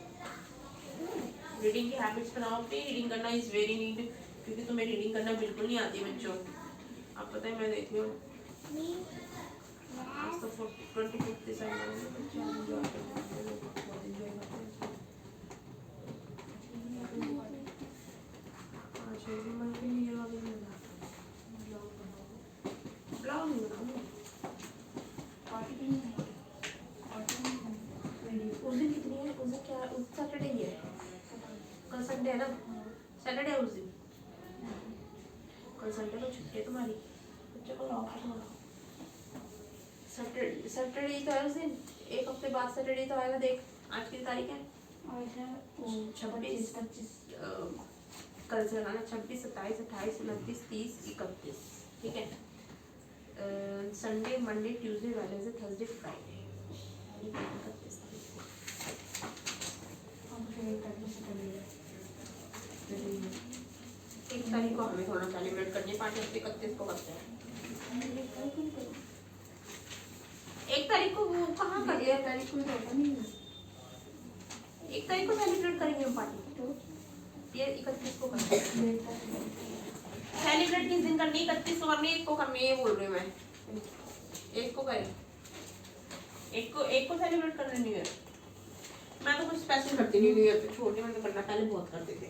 रीडिंग की हैबिट्स बनाओ अपनी। रीडिंग करना इज वेरी नीड, क्योंकि तुम्हें रीडिंग करना बिल्कुल नहीं आती बच्चों। आप पता है मैं देखती हूँ आज तो 25 दिसंबर में बच्चे enjoy करते हैं, लोग बहुत enjoy करते हैं। आज मैं के लिए वाली नहीं बना, ब्लॉग नहीं बनाऊँ। पार्टी की नहीं है। पार्टी नहीं है। वीडियो। उस दिन कितनी है, उस दिन क्या, उस सैटरडे ही है, कल संडे है ना, सैटरडे है उस दिन, कल संडे को छुट्टी है तुम्हारी, बच्चे को ऑफ है तुम्हारा। सैटरडे सैटरडे तो है उस दिन, एक हफ्ते बाद सैटरडे तो आएगा। देख आज की तारीख है आज है 26, 25। कल से लगाना 26, 27, 28, 29, 30, 31, ठीक है। Sunday, Monday, Tuesday, Wednesday, Thursday, Friday, 31 हम फिर एक तारीख से करेंगे। एक तारीख को हमें थोड़ा सेलिब्रेट करनी है पार्टी, 31 को करते हैं। एक तारीख को वो कहाँ करते हैं? 1 तारीख को तो होता नहीं है। 1 तारीख को सेलिब्रेट करेंगे हम पार्टी, ये 31 को करते हैं। सेलिब्रेट किस दिन करनी है? 31 को करनी है, 1 को करनी है, ये बोल रही हूँ मैं। 1 को करें, 1 को सेलिब्रेट करना न्यू ईयर। मैं तो कुछ स्पेशल करती नहीं न्यू ईयर पे, छोटी में तो करना पहले बहुत करते थे,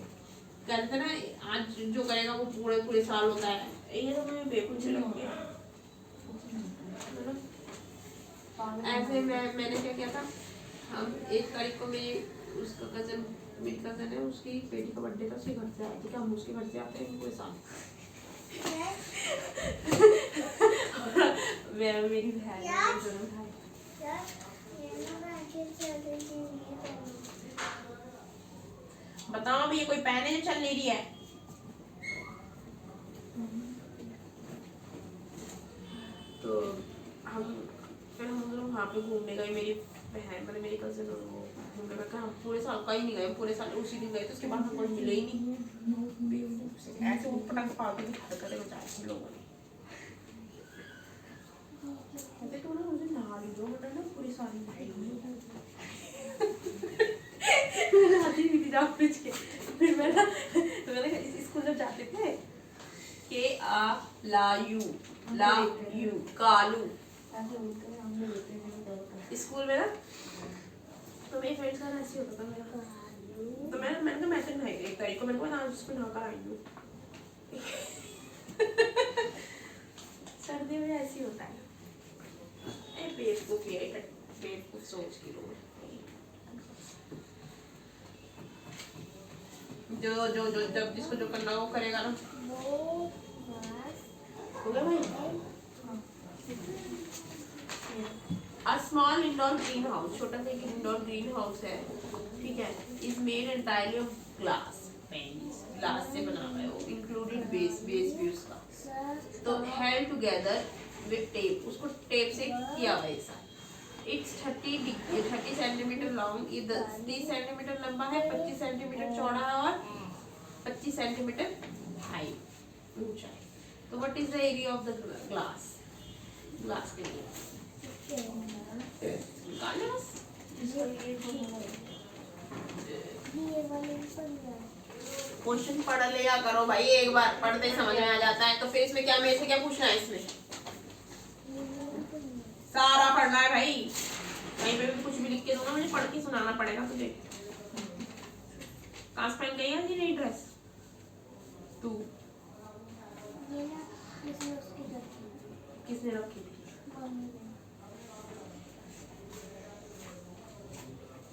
कहते थे ना आज जो करेगा वो पूरे साल होता है। ये तो मैं बेवकूफ़ी लगती है ना। ऐसे मैंने क्या किया था, हम 1 तारीख को उसका मेरी कजन है, उसकी बेटी का बर्थडे था, उसके घर से आए थे, क्या हम उसके घर से आते हैं पूरे साल। मेरी बहन है, दोनों भाई। बताओ अभी ये कोई पेन है जो चल नहीं रही है? तो फिर हम लोग वहाँ पे घूमने गए, मेरी बहन मतलब मेरी कजिन और वो घूमने गए। हम पूरे साल कहीं नहीं गए, पूरे साल उसी दिन गए थे, उसके बाद हम कोई मिले ही नहीं। ऐसे वो पटाखे फालतू की हरकतें मचाई थी लोगों ने। कहते तो ना मुझे नहा ली जो मतलब ना पूरी सारी नहाई हुई नहाती हुई थी जाओ फ्रिज के। फिर मैंने स्कूल जब जाते थे KALAU कालू ऐसे बोलते हैं हम लोग होते हैं। स्कूल में ना, तो मेरे फ्रेंड्स का ऐसे होता था मेरा। तो मैंने कहा मैं तो नहाई 1 तारीख को, मैंने कहा आज उसको नहा कर आई हूँ। सर्दी में ऐसे ही होता है। बेवकूफ सोच की लोग जो जब जिसको जो करना वो करेगा ना। हो गया भाई। A small indoor greenhouse, छोटा सा एक इंडोर ग्रीन हाउस है, ठीक है। Is made entirely of glass panes, glass से बना हुआ है वो, इंक्लूडेड बेस भी उसका, तो हेल्ड टुगेदर विद टेप, उसको टेप से किया हुआ है ऐसा। इट्स 30 सेंटीमीटर लॉन्ग, 30 सेंटीमीटर लंबा है, 25 सेंटीमीटर चौड़ा है और 25 सेंटीमीटर हाइट ऊंचा है। तो what is the area of the glass के लिए निकाल ले बस। क्वेश्चन पढ़ लिया करो भाई, एक बार पढ़ते ही समझ में आ जाता है, तो फिर इसमें क्या मेरे से क्या पूछना है? इसमें सारा पढ़ना है भाई, कहीं पे भी कुछ भी लिख के दो ना, मुझे पढ़ के सुनाना पड़ेगा तुझे। काश पहन गई है नई ड्रेस तू? किसने रखी थी?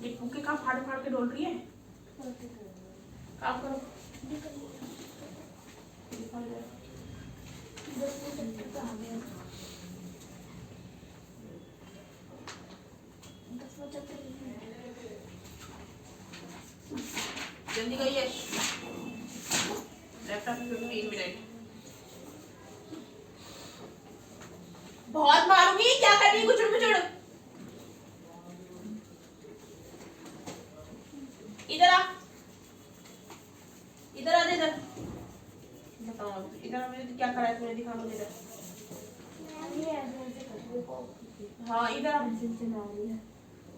ये फूके का फाड़ के डोल रही है। काम करो। जल्दी गई यश, लैपटॉप 15 मिनट। बहुत मारूंगी, क्या कर रही है? कुछ इधर आ, इधर आ जा इधर। बताओ इधर मैंने क्या करा है तूने, दिखा मुझे इधर। ये ऐसे ऐसे कर रही है। हाँ इधर आ। पेंसिल चला रही है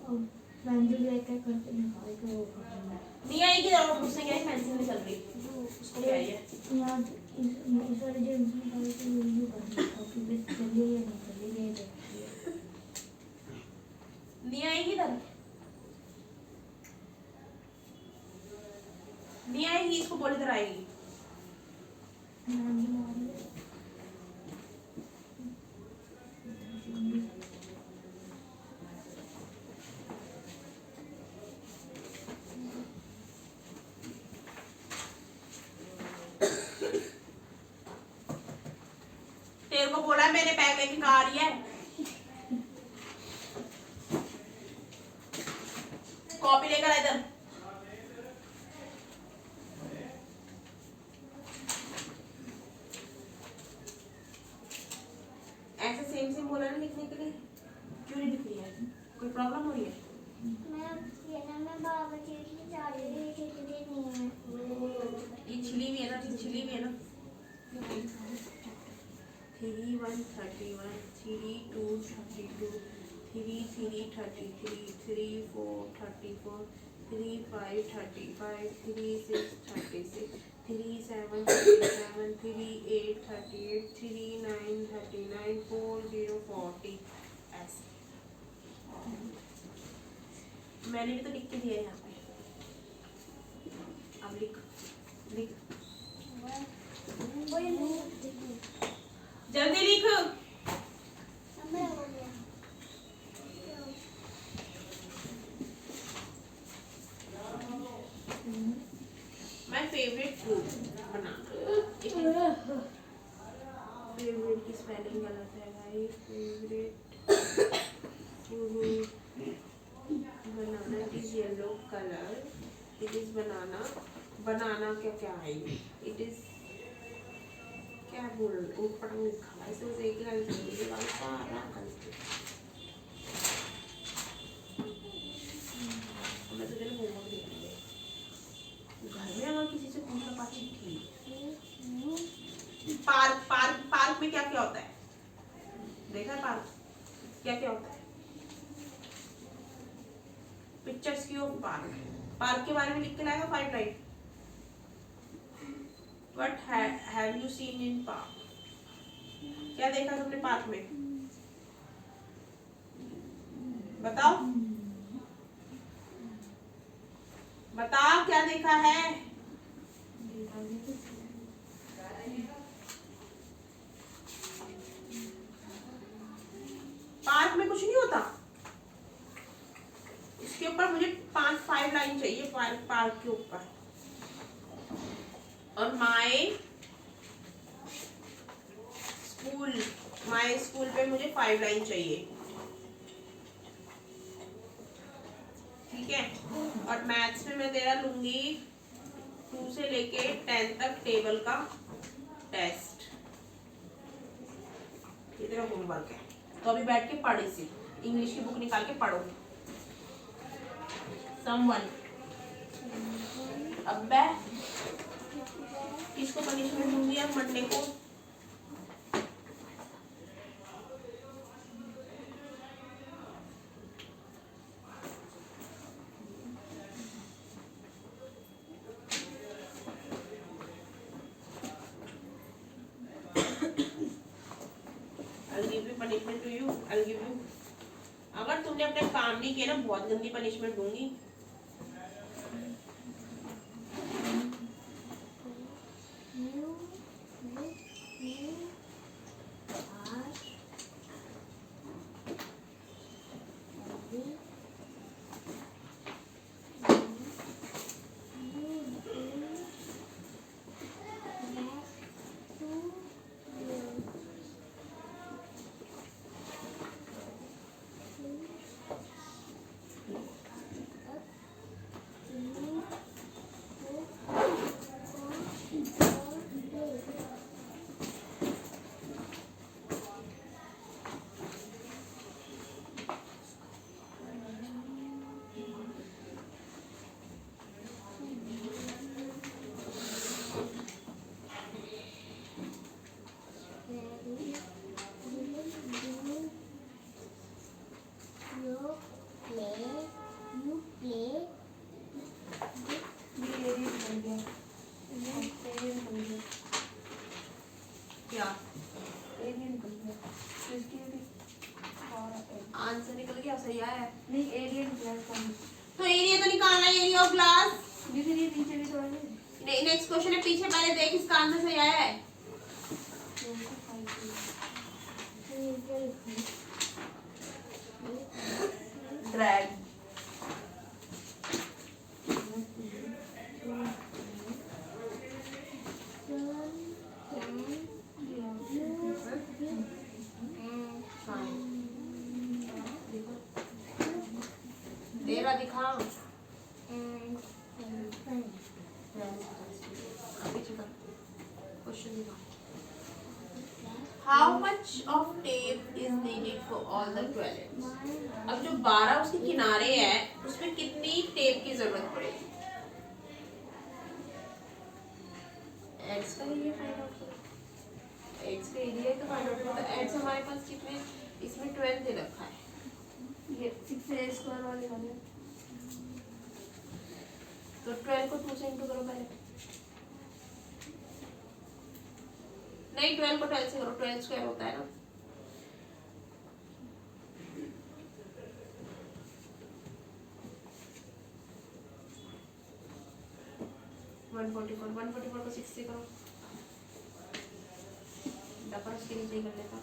और पेंसिल लेकर करते निकाल के वो कर रही है। नहीं आएगी जरा, मुझसे क्या है, पेंसिल नहीं चल रही, उसको क्या है ये? यहाँ इस वाले जो इंसान का तो यूज कर रही है कि बस चलिए या नहीं चलिए ये देखती है। नहीं आएगी इधर, नहीं आएगी, इसको बोल इधर आएगी। नानी मारी है। तेरे को बोला मैंने बैग लेके कहा आ रही है। कॉपी लेकर आ इधर। ऐसे सेम सेम बोला ना लिखने के लिए, क्यों नहीं लिख रही है? कोई प्रॉब्लम हो रही है? मैं बाबा जी की चादर भी खींचती नहीं है। ये छिली हुई है ना, ये छिली हुई है ना। 3 1 31, 3 2 32, 3 3 33, 3 4 34, 3 5 35, 3 6 36, 3 7 37, 3 8 38, 3 9 39, 4 0 40। ऐसे मैंने भी तो लिख के दिया है यहाँ पे। अब लिख लिख जल्दी लिख। My favourite fruit banana. Favourite की स्पेलिंग गलत है भाई। Favourite fruit banana, it is yellow colour, it is banana. Banana क्या क्या है ये? इट इज क्या बोल ऊपर लिखा है, ऐसे उसे एक लाइन समझिए बात सारा गलत। मैं तुझे ना होमवर्क देती है घर में, अगर किसी से पूछना पाची ठीक। पार्क पार्क पार्क में क्या क्या होता है? देखा है पार्क क्या क्या होता है? पिक्चर्स की ऑफ पार्क, पार्क के बारे में लिख के लाएगा 5 line. What have you seen in park? क्या देखा तुमने पार्क में? बताओ बताओ क्या देखा है? पार्क में कुछ नहीं होता। इसके ऊपर मुझे 5 लाइन चाहिए पार्क के ऊपर। और माय स्कूल पे मुझे 5 लाइन चाहिए, ठीक है। और मैथ्स में मैं तेरा लूंगी 2 से लेके 10 तक टेबल का टेस्ट। ये तेरा होमवर्क है, तो अभी बैठ के पढ़, इसी इंग्लिश की बुक निकाल के पढ़ो। सम 1। अब मैं किसको पनिशमेंट दूंगी अब मंडे को? I'll give you punishment to you. I'll give you. अगर तुमने अपने काम नहीं किया ना, बहुत गंदी पनिशमेंट दूंगी। Of glass. पीछे भी थोड़ा नहीं। नेक्स्ट क्वेश्चन है, पीछे पहले देख इसका आंसर सही आया है। ड्रैग। तेरा दिखा। क्वेश्चन दिखा। How much of tape is needed for all the toilets? अब जो 12 उसके किनारे है उसमें कितनी टेप की जरूरत पड़ेगी? एड्स का एरिया फाइंड आउट करो। एड्स का एरिया तो फाइंड आउट करो। तो एड्स हमारे पास कितने, इसमें 12 दे रखा है। ये 6a² वाले वाले तो 12 को 2 से इंटू करो पहले। नहीं 12 को 12 से करो, 12 स्क्वायर होता है ना। वन 144 को 6 से करो। डबल उसके नीचे ही कर लेता।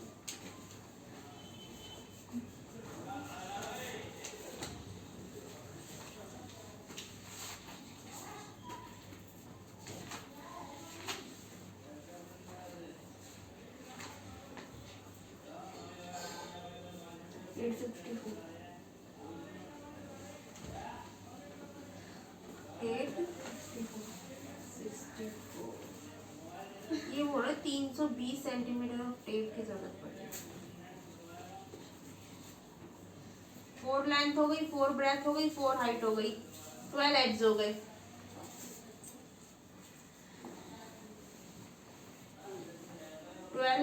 ये बोल रहा 320 सेंटीमीटर ऑफ टेप की जरूरत पड़ेगी। 4 लेंथ हो गई, 4 ब्रेथ हो गई, 4 हाइट हो गई, 12 एड्स हो गए।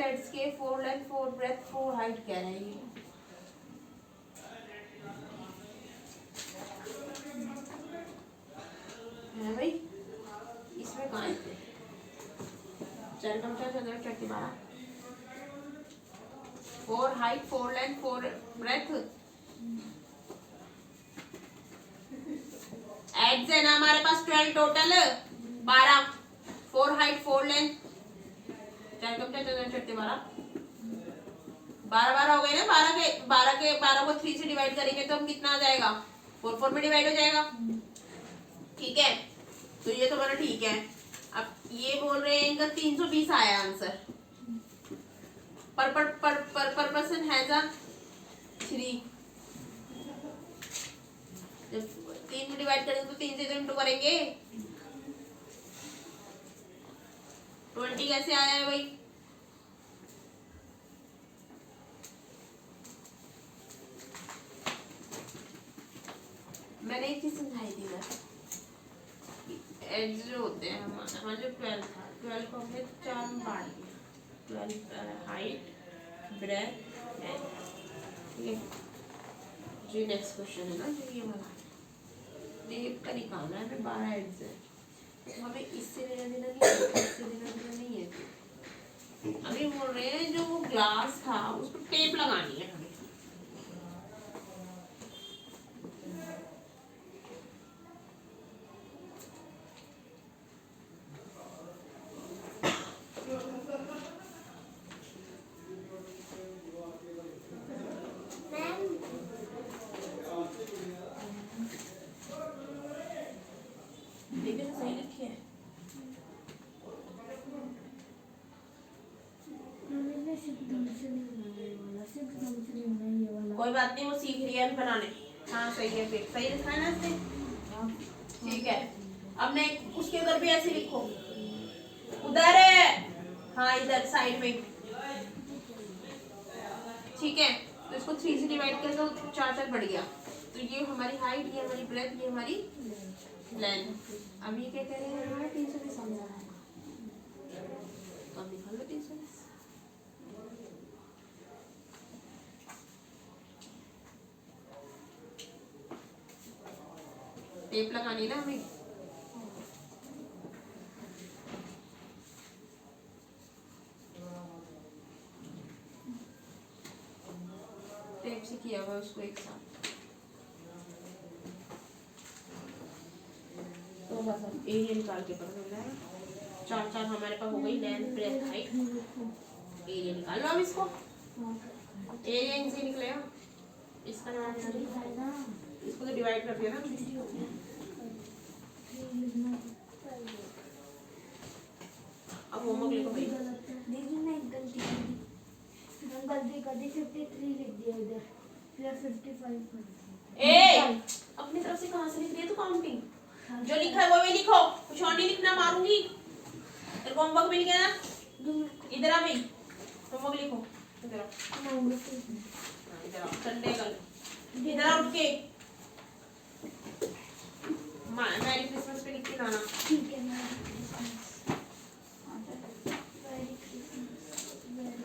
एड्स के 4 लेंथ, 4 ब्रेथ, 4 हाइट कह रहे हैं ये। है भाई, इसमें कहाँ थे? चल कम चल 12। 4 हाइट, 4 लेंथ, 4 ब्रेथ। एड्स है ना हमारे पास 12 टोटल, 12। 4 हाइट, 4 लेंथ, चल कम चल 12। 12 हो गए ना। 12 को 3 से डिवाइड करेंगे तो हम कितना आ जाएगा? 4 में डिवाइड हो जाएगा। ठीक है, तो ये तो हमारा ठीक है। अब ये बोल रहे हैं इनका 320 आया आंसर। पर पर्सन हैज अ 3। जब 3 में डिवाइड करेंगे तो 3 से इंटू करेंगे। 20 कैसे आया है भाई? मैंने एक चीज समझाई थी ना, एड्स जो होते हैं हमारा जो 12 था, 12 को हमने 4 में बांट दिया। 12 हाइट, ब्रेथ एंड, ठीक है। जी नेक्स्ट क्वेश्चन है ना जो ये वाला टेप का निकालना है। हमें 12 एड्स है, तो हमें इससे लेना देना नहीं है, इससे लेना देना नहीं है। अभी बोल रहे हैं जो वो ग्लास था उस पर टेप लगानी है हमें। सही लिखी है। कोई बात नहीं, वो सीख रही है बनाने। हाँ सही है, फिर सही लिखा है ना इसने। ठीक है, अब मैं उसके उधर भी ऐसे लिखो। उधर है, हाँ इधर साइड में। ठीक है, तो इसको 3 से डिवाइड कर दो, 4 तक बढ़ गया। तो ये हमारी हाइट, ये हमारी ब्रेथ, ये हमारी लेंथ। अब ये क्या कह रहे हैं हमारा 320 समझा है, तो अब निकाल लो 320। टेप लगानी ना हमें। टेप से किया हुआ उसको एक साथ। थोड़ा सा एरिया निकाल के पढ़ रहा है। 4 हमारे पास हो गई, लेंथ ब्रेथ हाइट। एरिया निकाल लो अब इसको। एरिया इनसे निकलेगा, इसका नाम इसको तो डिवाइड कर दिया ना। अब होमवर्क लिखो भाई। दीदी मैं एक गलती कर दी, 53 लिख दिया इधर, फिर 55 कर दिया। ए अपनी तरफ से कहाँ से लिख रही है तू काउंटिंग? जो लिखा है वो भी लिखो, कुछ और नहीं लिखना, मारूंगी। तेरे को होमवर्क मिल गया ना, इधर आ भाई, होमवर्क लिखो। इधर आओ, इधर आओ, संडे कल इधर आओ उठ के। मैरी क्रिसमस पे लिख के लाना। ठीक है, merry Christmas. Merry Christmas, merry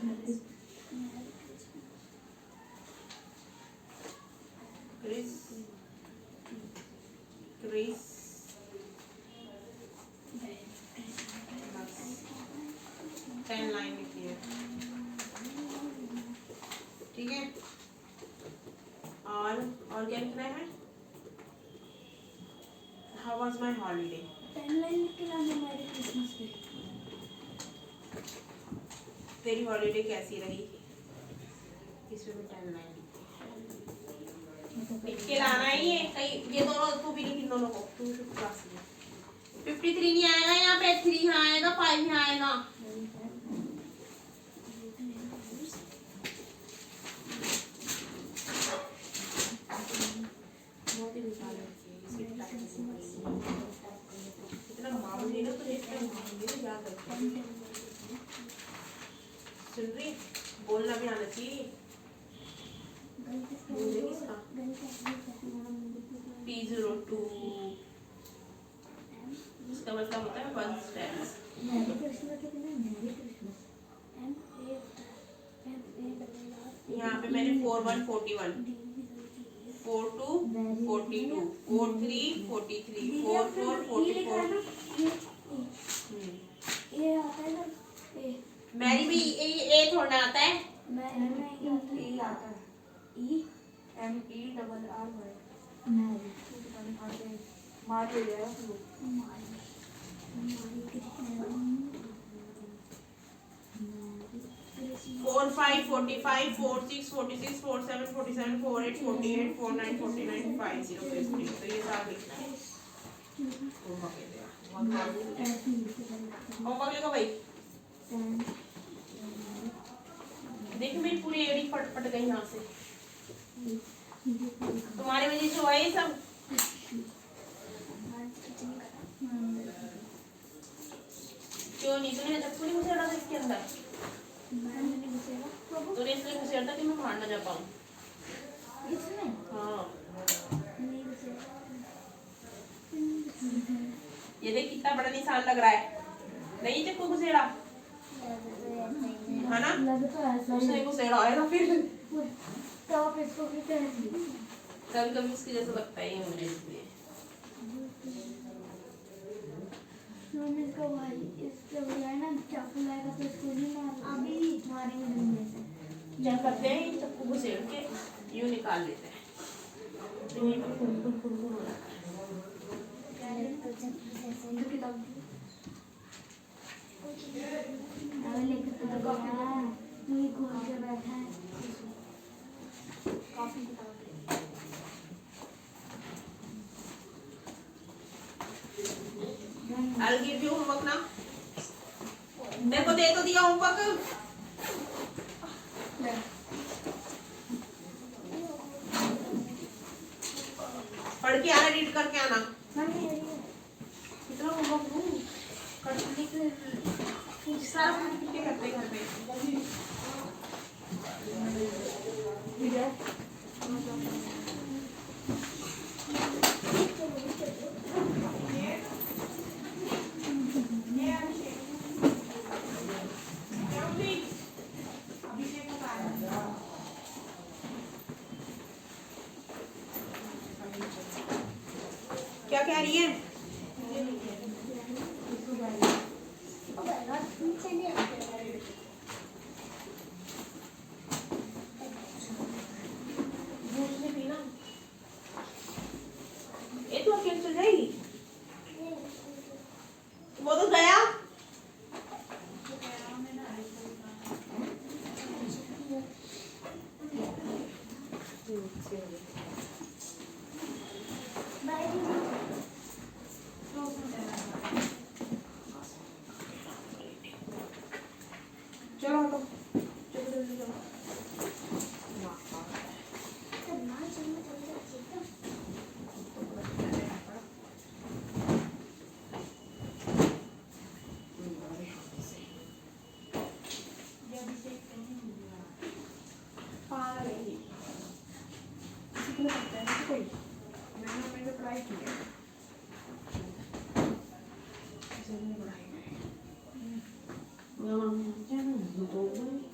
Chris Chris 10 line लिखी है, ठीक है। और क्या लिखना है? How was my holiday. 10 line लिख के लाना मैरी क्रिसमस पे। तेरी हॉलीडे कैसी रही, इसमें भी 10 लाइन लिख के लाना ही है। कहीं ये दोनों तू भी लिख, इन दोनों को तू 53 नहीं आएगा यहाँ पे, 3 यहाँ आएगा, 5 यहाँ आएगा। इतना मामूली नहीं ना, तो इतना मामूली नहीं याद रखना। सुन रही, बोलना भी आना चाहिए। P02 इसका मतलब होता है 1 स्टेप्स। मैरी क्रिसमस कितना है? मैरी क्रिसमस यहाँ पे मैंने 4141, 42 42, 43 43, 44 44। ये आता है ना, मैरी भी ए थोड़ा आता है। ई आता है, ई MERR मैरी मारी हो जाएगा तो मारी 4 5 45 4 6 46 4 7 47 4 8 48 4 9 49 5 0 3। तो ये सारा लिखना है। होमवर्क लिखो भाई। देखो मेरी पूरी एडी फट गई यहाँ से। तुम्हारी वजह से हुआ ये सब। क्यों नहीं, तूने जब तूने घुसेड़ा था इसके अंदर, तूने इसलिए घुसेड़ा कि मैं बाहर ना जा पाऊँ। हाँ ये देख कितना बड़ा निशान लग रहा है, नहीं चक्कू घुसेड़ा है ना, उसने घुसेड़ा आएगा फिर। कभी कभी उसकी जैसा लगता है ये मुझे, इसलिए इसका भाई इसके बजाय ना चाकू लाएगा तो इसको नहीं अभी मारेंगे डंडे से। क्या करते हैं, चक्कू को सेड़ के यूं निकाल लेते हैं, तो ये फुल हो जाता है। लेकर तो तू ही घूम के बैठा है। काफी I'll give you homework ना, मेरे को दे तो दिया होमवर्क। पढ़ के आना, रीड करके आना। कितना होमवर्क दूँ, सारा कुछ करते घर पे। क्या कह रही है? ये तो अकेले चल जाएगी। Jangan, jangan, betul.